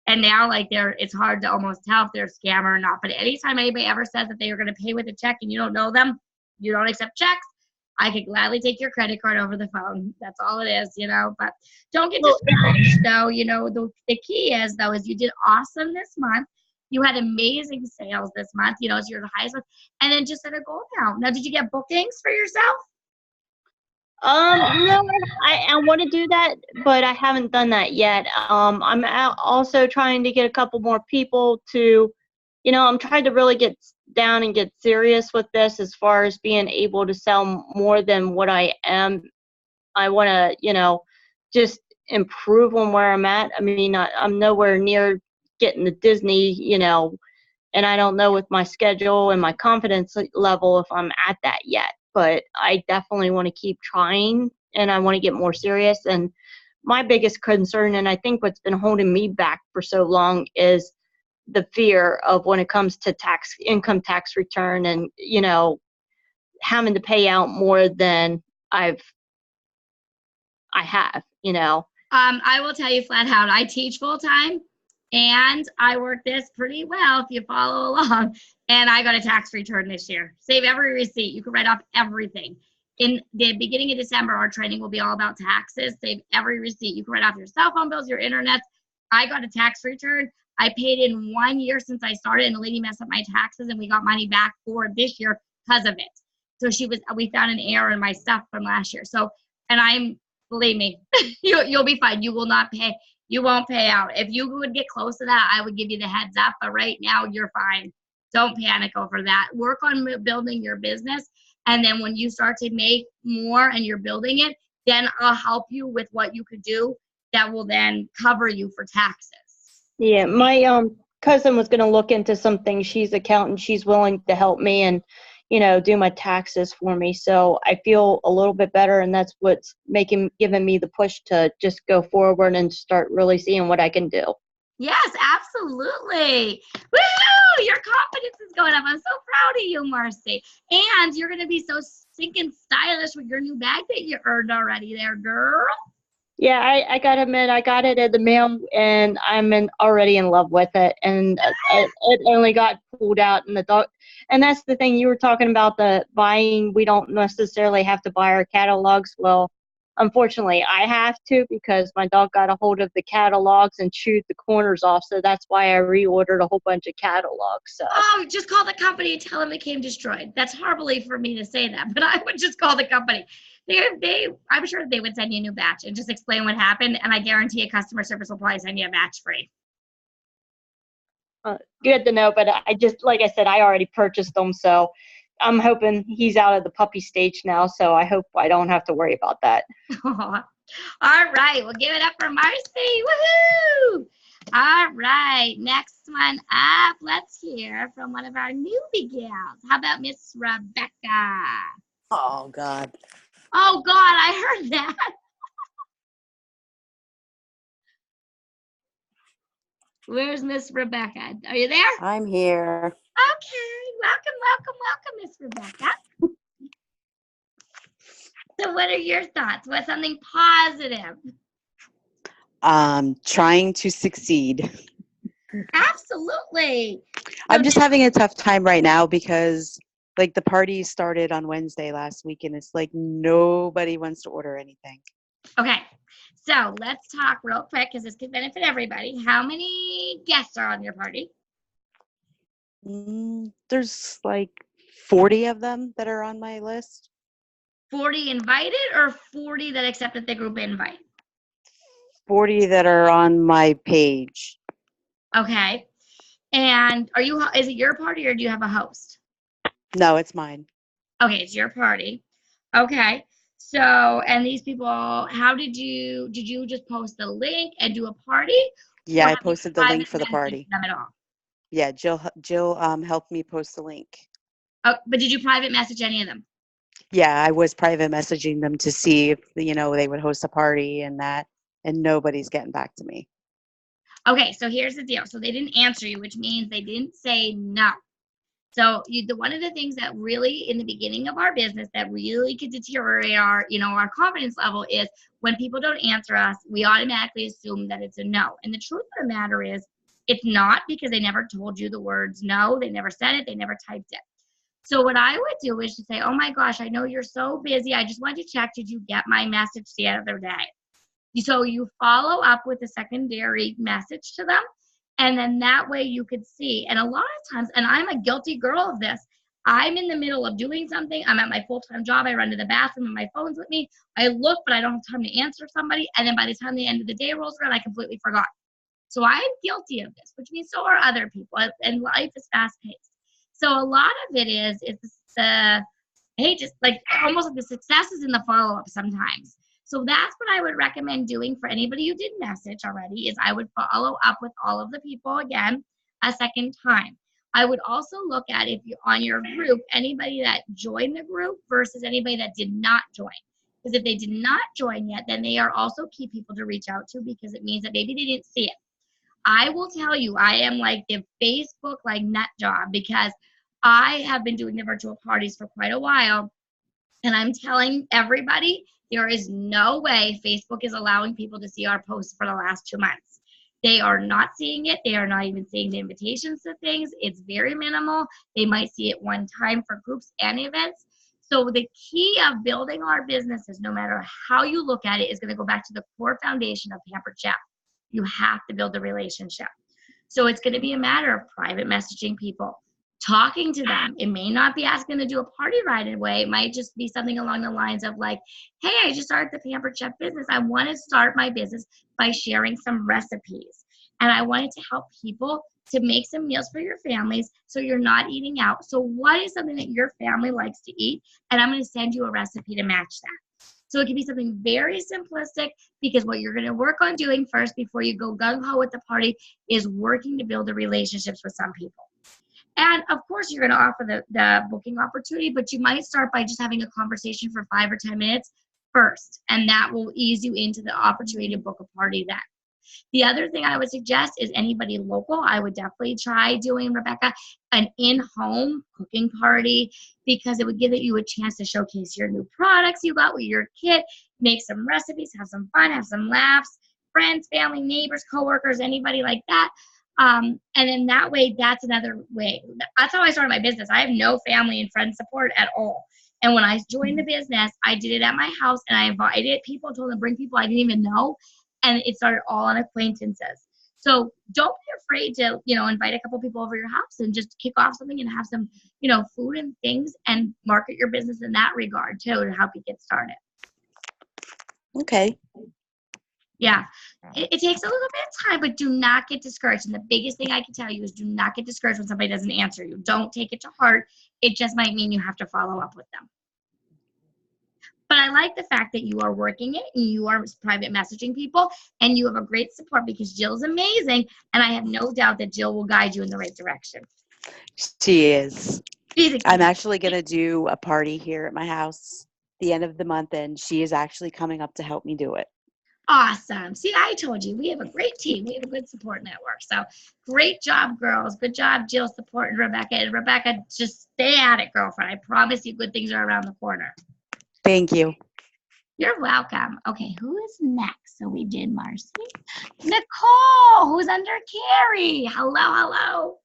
and now it's hard to almost tell if they're a scammer or not. But anytime anybody ever says that they are going to pay with a check and you don't know them, you don't accept checks, I could gladly take your credit card over the phone. That's all it is, but don't get discouraged though. The key is you did awesome this month. You had amazing sales this month, so you're the highest one. And then just set a goal now. Now, did you get bookings for yourself? No, I want to do that, but I haven't done that yet. I'm also trying to get a couple more people to I'm trying to really get down and get serious with this as far as being able to sell more than what I am. I want to, just improve on where I'm at. I mean, I'm nowhere near getting to Disney, and I don't know with my schedule and my confidence level if I'm at that yet. But I definitely want to keep trying, and I want to get more serious. And my biggest concern, and I think what's been holding me back for so long, is the fear of when it comes to income tax return, and having to pay out more than I have. I will tell you flat out, I teach full time and I work this pretty well if you follow along. And I got a tax return this year. Save every receipt. You can write off everything. In the beginning of December, our training will be all about taxes. Save every receipt. You can write off your cell phone bills, your internet. I got a tax return. I paid in 1 year since I started, and the lady messed up my taxes, and we got money back for this year because of it. So we found an error in my stuff from last year. So, and believe me, you'll be fine. You will not pay. You won't pay out. If you would get close to that, I would give you the heads up. But right now, you're fine. Don't panic over that. Work on building your business. And then when you start to make more and you're building it, then I'll help you with what you could do that will then cover you for taxes. Yeah, my cousin was going to look into some things. She's an accountant. She's willing to help me and, do my taxes for me. So I feel a little bit better, and that's what's giving me the push to just go forward and start really seeing what I can do. Yes, absolutely. Woohoo! Your confidence is going up. I'm so proud of you, Marcy. And you're going to be so stinking stylish with your new bag that you earned already there, girl. Yeah, I got to admit, I got it in the mail, and I'm already in love with it. And it only got pulled out in the dog. And that's the thing you were talking about, the buying. We don't necessarily have to buy our catalogs. Well, unfortunately, I have to, because my dog got a hold of the catalogs and chewed the corners off. So that's why I reordered a whole bunch of catalogs. So. Oh, just call the company and tell them it came destroyed. That's horribly for me to say that, but I would just call the company. I'm sure they would send you a new batch and just explain what happened, and I guarantee a customer service will probably send you a batch free. Good to know, but I just, like I said, I already purchased them, so I'm hoping he's out of the puppy stage now, so I hope I don't have to worry about that. All right, we'll give it up for Marcy. Woohoo! All right, next one up, let's hear from one of our newbie gals. How about Miss Rebecca? Oh, God. Oh, God, I heard that. Where's Miss Rebecca? Are you there? I'm here. Okay, welcome, Miss Rebecca. So what are your thoughts? What's something positive? Trying to succeed. Absolutely. I'm just having a tough time right now because the party started on Wednesday last week, and it's nobody wants to order anything. Okay, so let's talk real quick because this could benefit everybody. How many guests are on your party? There's 40 of them that are on my list. 40 invited or 40 that accepted the group invite? 40 that are on my page. Okay. And is it your party or do you have a host? No, it's mine. Okay, it's your party. Okay. So, and these people, did you just post the link and do a party? Yeah, I posted the link for the party. Them at all? Yeah, Jill helped me post the link. Oh, but did you private message any of them? Yeah, I was private messaging them to see if, they would host a party and that, and nobody's getting back to me. Okay, so here's the deal. So they didn't answer you, which means they didn't say no. So one of the things that really in the beginning of our business that really could deteriorate our confidence level is when people don't answer us, we automatically assume that it's a no. And the truth of the matter is it's not, because they never told you the words no, they never said it, they never typed it. So what I would do is to say, oh my gosh, I know you're so busy. I just wanted to check, did you get my message the other day? So you follow up with a secondary message to them. And then that way you could see. And a lot of times, and I'm a guilty girl of this, I'm in the middle of doing something. I'm at my full-time job. I run to the bathroom and my phone's with me. I look, but I don't have time to answer somebody. And then by the time the end of the day rolls around, I completely forgot. So I'm guilty of this, which means so are other people, and life is fast paced. So a lot of it is the, hey, just like almost like the success is in the follow up sometimes. So that's what I would recommend doing for anybody who didn't message already is I would follow up with all of the people again a second time. I would also look at if you on your group, anybody that joined the group versus anybody that did not join. Because if they did not join yet, then they are also key people to reach out to because it means that maybe they didn't see it. I will tell you, I am like the Facebook like nut job because I have been doing the virtual parties for quite a while. And I'm telling everybody, there is no way Facebook is allowing people to see our posts for the last 2 months. They are not seeing it. They are not even seeing the invitations to things. It's very minimal. They might see it one time for groups and events. So the key of building our businesses, no matter how you look at it, is going to go back to the core foundation of Pampered Chef. You have to build a relationship. So it's going to be a matter of private messaging people, talking to them. It may not be asking to do a party right away. It might just be something along the lines of like, hey, I just started the Pampered Chef business. I want to start my business by sharing some recipes. And I wanted to help people to make some meals for your families so you're not eating out. So what is something that your family likes to eat? And I'm going to send you a recipe to match that. So it can be something very simplistic because what you're going to work on doing first before you go gung-ho with the party is working to build the relationships with some people. And of course, you're going to offer the booking opportunity, but you might start by just having a conversation for 5 or 10 minutes first, and that will ease you into the opportunity to book a party then. The other thing I would suggest is anybody local, I would definitely try doing, Rebecca, an in-home cooking party because it would give you a chance to showcase your new products you got with your kit, make some recipes, have some fun, have some laughs, friends, family, neighbors, coworkers, anybody like that. And then that way, that's another way. That's how I started my business. I have no family and friend support at all. And when I joined the business, I did it at my house and I invited people, told them to bring people I didn't even know. And it started all on acquaintances. So don't be afraid to, invite a couple people over your house and just kick off something and have some, food and things and market your business in that regard too to help you get started. Okay. Yeah, it takes a little bit of time, but do not get discouraged. And the biggest thing I can tell you is do not get discouraged when somebody doesn't answer you. Don't take it to heart. It just might mean you have to follow up with them. But I like the fact that you are working it and you are private messaging people and you have a great support because Jill's amazing. And I have no doubt that Jill will guide you in the right direction. She is. She's I'm actually going to do a party here at my house the end of the month, and she is actually coming up to help me do it. Awesome. See, I told you, we have a great team. We have a good support network. So great job, girls. Good job, Jill, supporting Rebecca. And Rebecca, just stay at it, girlfriend. I promise you good things are around the corner. Thank you. You're welcome. Okay, who is next? So we did Marcy. Nicole, who's under Carrie. Hello.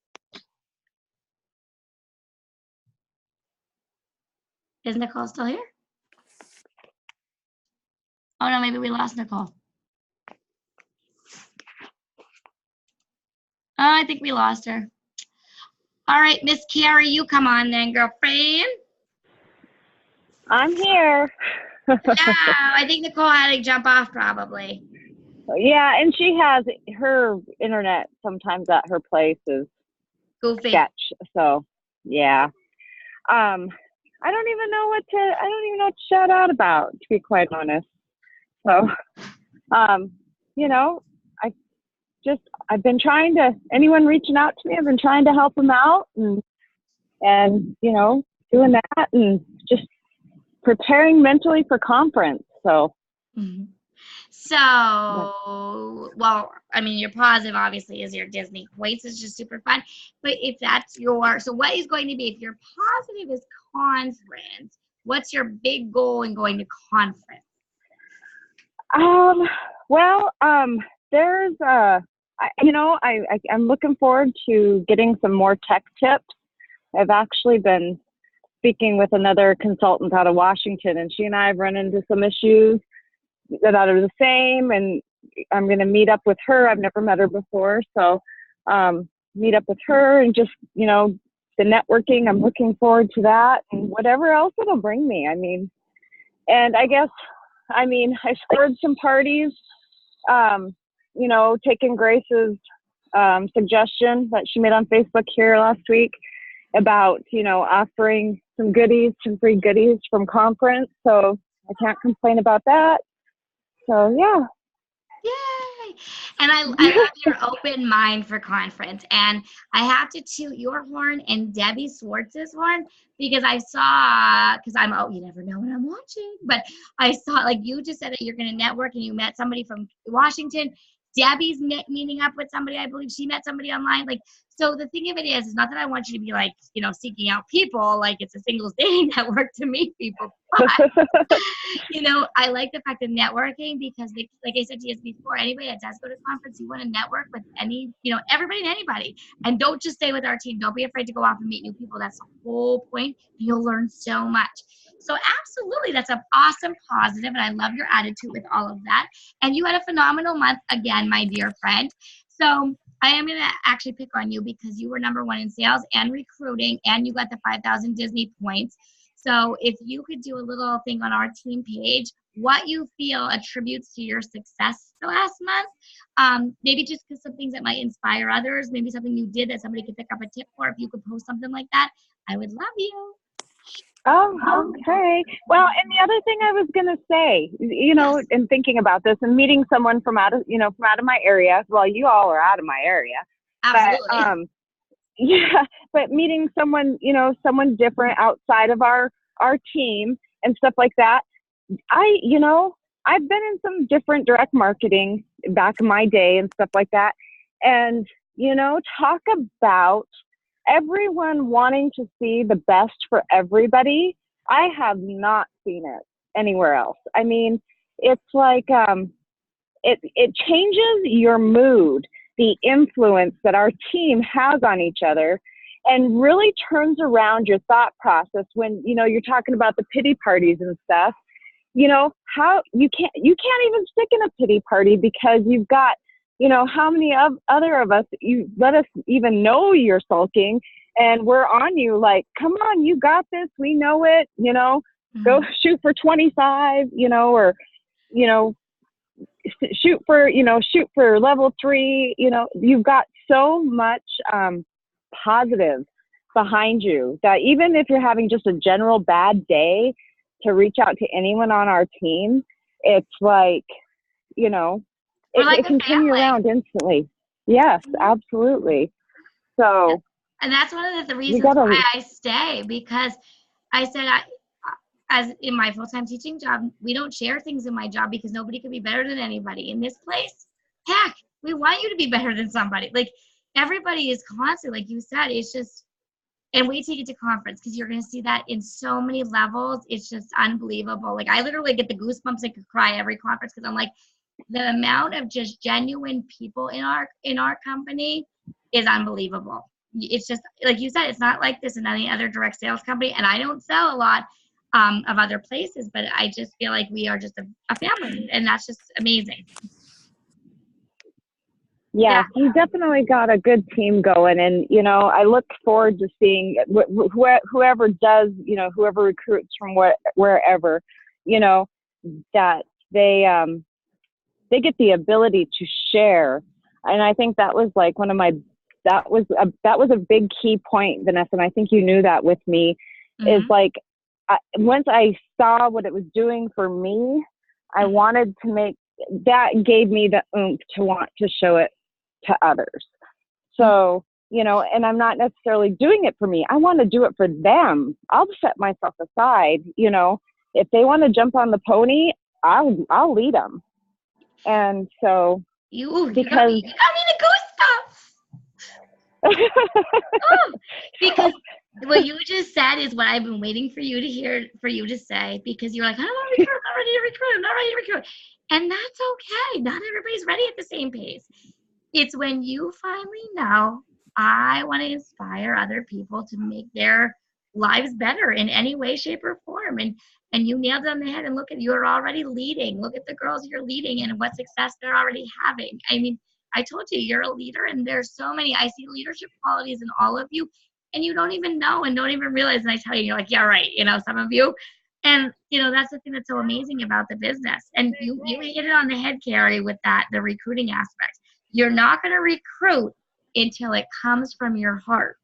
Is Nicole still here? Oh, no, maybe we lost Nicole. Oh, I think we lost her. All right, Miss Carrie, you come on then, girlfriend. I'm here. No, I think Nicole had to jump off probably. Yeah, and she has her internet sometimes at her place is Goofy. sketch. So, yeah. I don't even know what to shout out about, to be quite honest. So, I've been trying to, anyone reaching out to me, I've been trying to help them out and doing that and just preparing mentally for conference. So, well, I mean, your positive obviously is your Disney Quates is just super fun. But if that's so what is going to be, if your positive is conference, what's your big goal in going to conference? There's I'm looking forward to getting some more tech tips. I've actually been speaking with another consultant out of Washington, and she and I have run into some issues that are the same, and I'm going to meet up with her. I've never met her before, so meet up with her and just, the networking. I'm looking forward to that and whatever else it'll bring me. I scored some parties taken Grace's suggestion that she made on Facebook here last week about, offering some free goodies from conference. So I can't complain about that. So yeah. Yay! And I love your open mind for conference. And I have to toot your horn and Debbie Swartz's horn because I saw, you never know when I'm watching, but I saw, like you just said that you're going to network and you met somebody from Washington. Debbie's meeting up with somebody. I believe she met somebody online. Like, so the thing of it is not that I want you to be like, seeking out people, like it's a singles dating network to meet people. But, I like the fact of networking because, like I said to you before, anybody that does go to conference, you want to network with everybody and anybody. And don't just stay with our team. Don't be afraid to go off and meet new people. That's the whole point. You'll learn so much. So absolutely, that's an awesome positive, and I love your attitude with all of that. And you had a phenomenal month again, my dear friend. So I am going to actually pick on you because you were number 1 in sales and recruiting, and you got the 5,000 Disney points. So if you could do a little thing on our team page, what you feel attributes to your success the last month, maybe just because some things that might inspire others, maybe something you did that somebody could pick up a tip for. If you could post something like that, I would love you. Oh, okay. Well, and the other thing I was going to say, in thinking about this and meeting someone from out of my area, well, you all are out of my area. Absolutely. But, but meeting someone, someone different outside of our team and stuff like that. I've been in some different direct marketing back in my day and stuff like that. And, talk about everyone wanting to see the best for everybody. I have not seen it anywhere else. I mean, it's like, it changes your mood, the influence that our team has on each other, and really turns around your thought process when, you're talking about the pity parties and stuff. How you can't even stick in a pity party because you've got, how many other of us, you let us even know you're sulking, and we're on you like, come on, you got this, we know it, go shoot for 25, or, shoot for level 3, you've got so much positive behind you that even if you're having just a general bad day, to reach out to anyone on our team, it's like, it can turn you around instantly. Yes, absolutely. So, and that's one of the reasons why I stay, because I said, as in my full-time teaching job, we don't share things in my job because nobody can be better than anybody. In this place, heck, we want you to be better than somebody. Like, everybody is constant, like you said. It's just, and wait till you get to conference because you're going to see that in so many levels. It's just unbelievable. Like, I literally get the goosebumps and could cry every conference because I'm like, the amount of just genuine people in our company is unbelievable. It's just, like you said, it's not like this in any other direct sales company. And I don't sell a lot of other places, but I just feel like we are just a family, and that's just amazing. Yeah, you definitely got a good team going, and I look forward to seeing whoever does, whoever recruits from wherever, that they get the ability to share. And I think that was like that was a big key point, Vanessa, and I think you knew that with me. Is like, once I saw what it was doing for me, I wanted to make that, gave me the oomph to want to show it to others. So, and I'm not necessarily doing it for me. I want to do it for them. I'll set myself aside, if they want to jump on the pony, I'll lead them. And so, because got me the goosebumps. Because what you just said is what I've been waiting for you to hear, for you to say, because you're like, I don't want to recruit, I'm not ready to recruit, I'm not ready to recruit. And that's okay. Not everybody's ready at the same pace. It's when you finally know, I want to inspire other people to make their lives better in any way, shape, or form. And you nailed it on the head, and look at, you're already leading. Look at the girls you're leading and what success they're already having. I mean, I told you, you're a leader, and there's so many, I see leadership qualities in all of you, and you don't even know and don't even realize. And I tell you, you're like, yeah, right. Some of you, And that's the thing that's so amazing about the business. And you hit it on the head, Carrie, with the recruiting aspect. You're not going to recruit until it comes from your heart.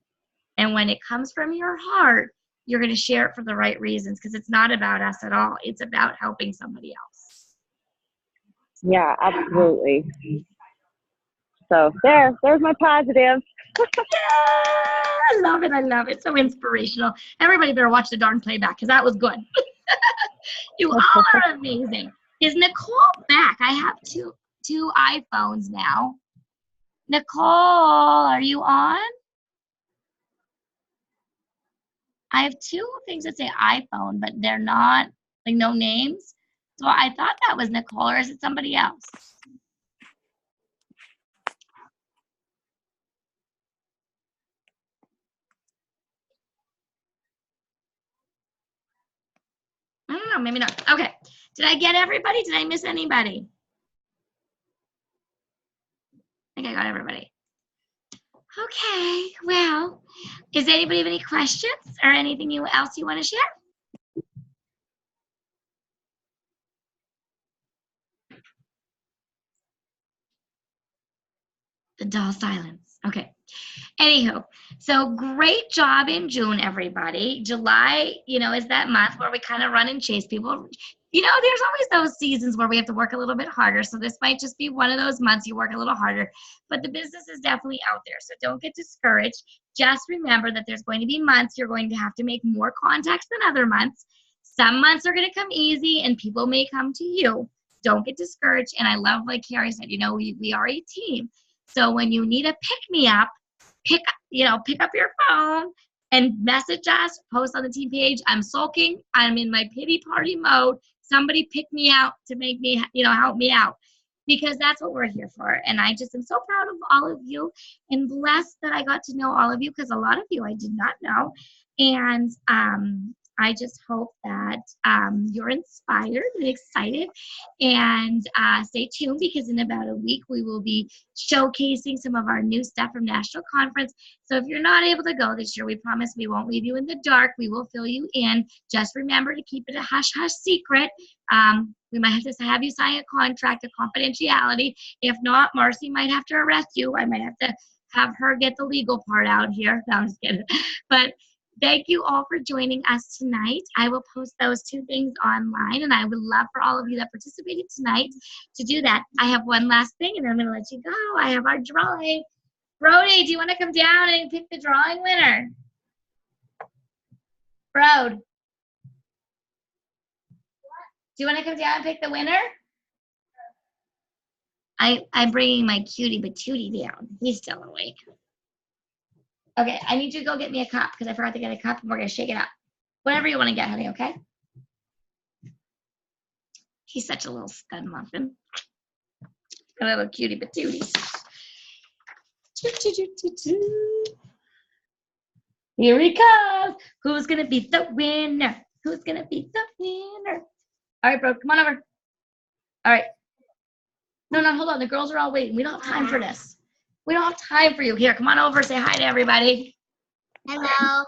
And when it comes from your heart, you're going to share it for the right reasons, because it's not about us at all. It's about helping somebody else. Yeah, absolutely. So there's my positive. I love it. I love it. So inspirational. Everybody better watch the darn playback, because that was good. You all are amazing. Is Nicole back? I have two iPhones now. Nicole, are you on? I have two things that say iPhone, but they're not, like, no names. So I thought that was Nicole, or is it somebody else? I don't know, maybe not. Okay. Did I get everybody? Did I miss anybody? I think I got everybody. Okay, well, does anybody have any questions or anything else you want to share? The dull silence. Okay. Anywho, so great job in June, everybody. July, is that month where we kind of run and chase people. There's always those seasons where we have to work a little bit harder. So this might just be one of those months you work a little harder. But the business is definitely out there. So don't get discouraged. Just remember that there's going to be months you're going to have to make more contacts than other months. Some months are going to come easy and people may come to you. Don't get discouraged. And I love, like Carrie said, we are a team. So when you need a pick-me-up, pick up your phone and message us, post on the team page. I'm sulking. I'm in my pity party mode. Somebody pick me out to make me, help me out, because that's what we're here for. And I just am so proud of all of you and blessed that I got to know all of you, because a lot of you I did not know. And I just hope that you're inspired and excited, and stay tuned, because in about a week we will be showcasing some of our new stuff from National Conference. So if you're not able to go this year, we promise we won't leave you in the dark. We will fill you in. Just remember to keep it a hush-hush secret. We might have to have you sign a contract of confidentiality. If not, Marcy might have to arrest you. I might have to have her get the legal part out here. No, I'm just kidding. But thank you all for joining us tonight. I will post those two things online, and I would love for all of you that participated tonight to do that. I have one last thing, and then I'm going to let you go. I have our drawing. Brody, do you want to come down and pick the drawing winner? Brode. Do you want to come down and pick the winner? I'm bringing my cutie patootie down. He's still awake. Okay, I need you to go get me a cup, because I forgot to get a cup, and we're going to shake it up. Whatever you want to get, honey, okay? He's such a little stud muffin. A little cutie patooties. Here he comes. Who's going to be the winner? Who's going to be the winner? All right, bro, come on over. All right. No, hold on. The girls are all waiting. We don't have time for this. We don't have time for you. Here, come on over. Say hi to everybody. Hello.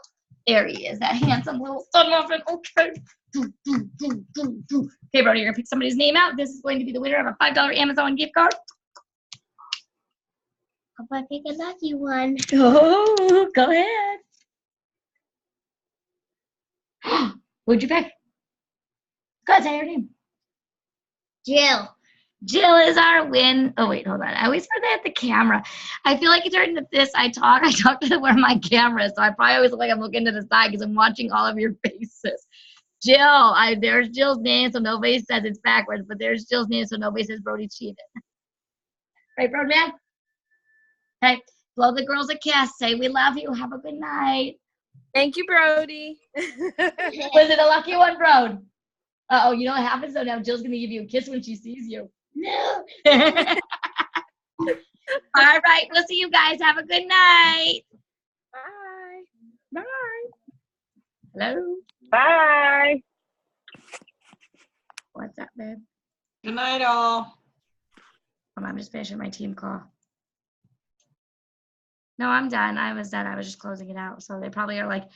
There he is, that handsome little stud muffin. Okay. Okay, Brody, you're going to pick somebody's name out. This is going to be the winner of a $5 Amazon gift card. Hope I pick a lucky one. Oh, go ahead. Who'd you pick? Go ahead, say your name. Jill. Jill is our win. Oh, wait, hold on. I always forget the camera. I feel like during this, I talk to where my camera is, so I probably always look like I'm looking to the side because I'm watching all of your faces. Jill, there's Jill's name, so nobody says it's backwards, but there's Jill's name, so nobody says Brody cheated. Right, Broadman? Okay, blow the girls a kiss. Say, we love you. Have a good night. Thank you, Brody. Was it a lucky one, Brode? Uh-oh, you know what happens? So now Jill's going to give you a kiss when she sees you. No. All right, we'll see you guys. Have a good night. Bye. Bye. Hello. Bye. What's up, babe? Good night, all. I'm just finishing my team call. No, I'm done. I was done. I was just closing it out. So they probably are like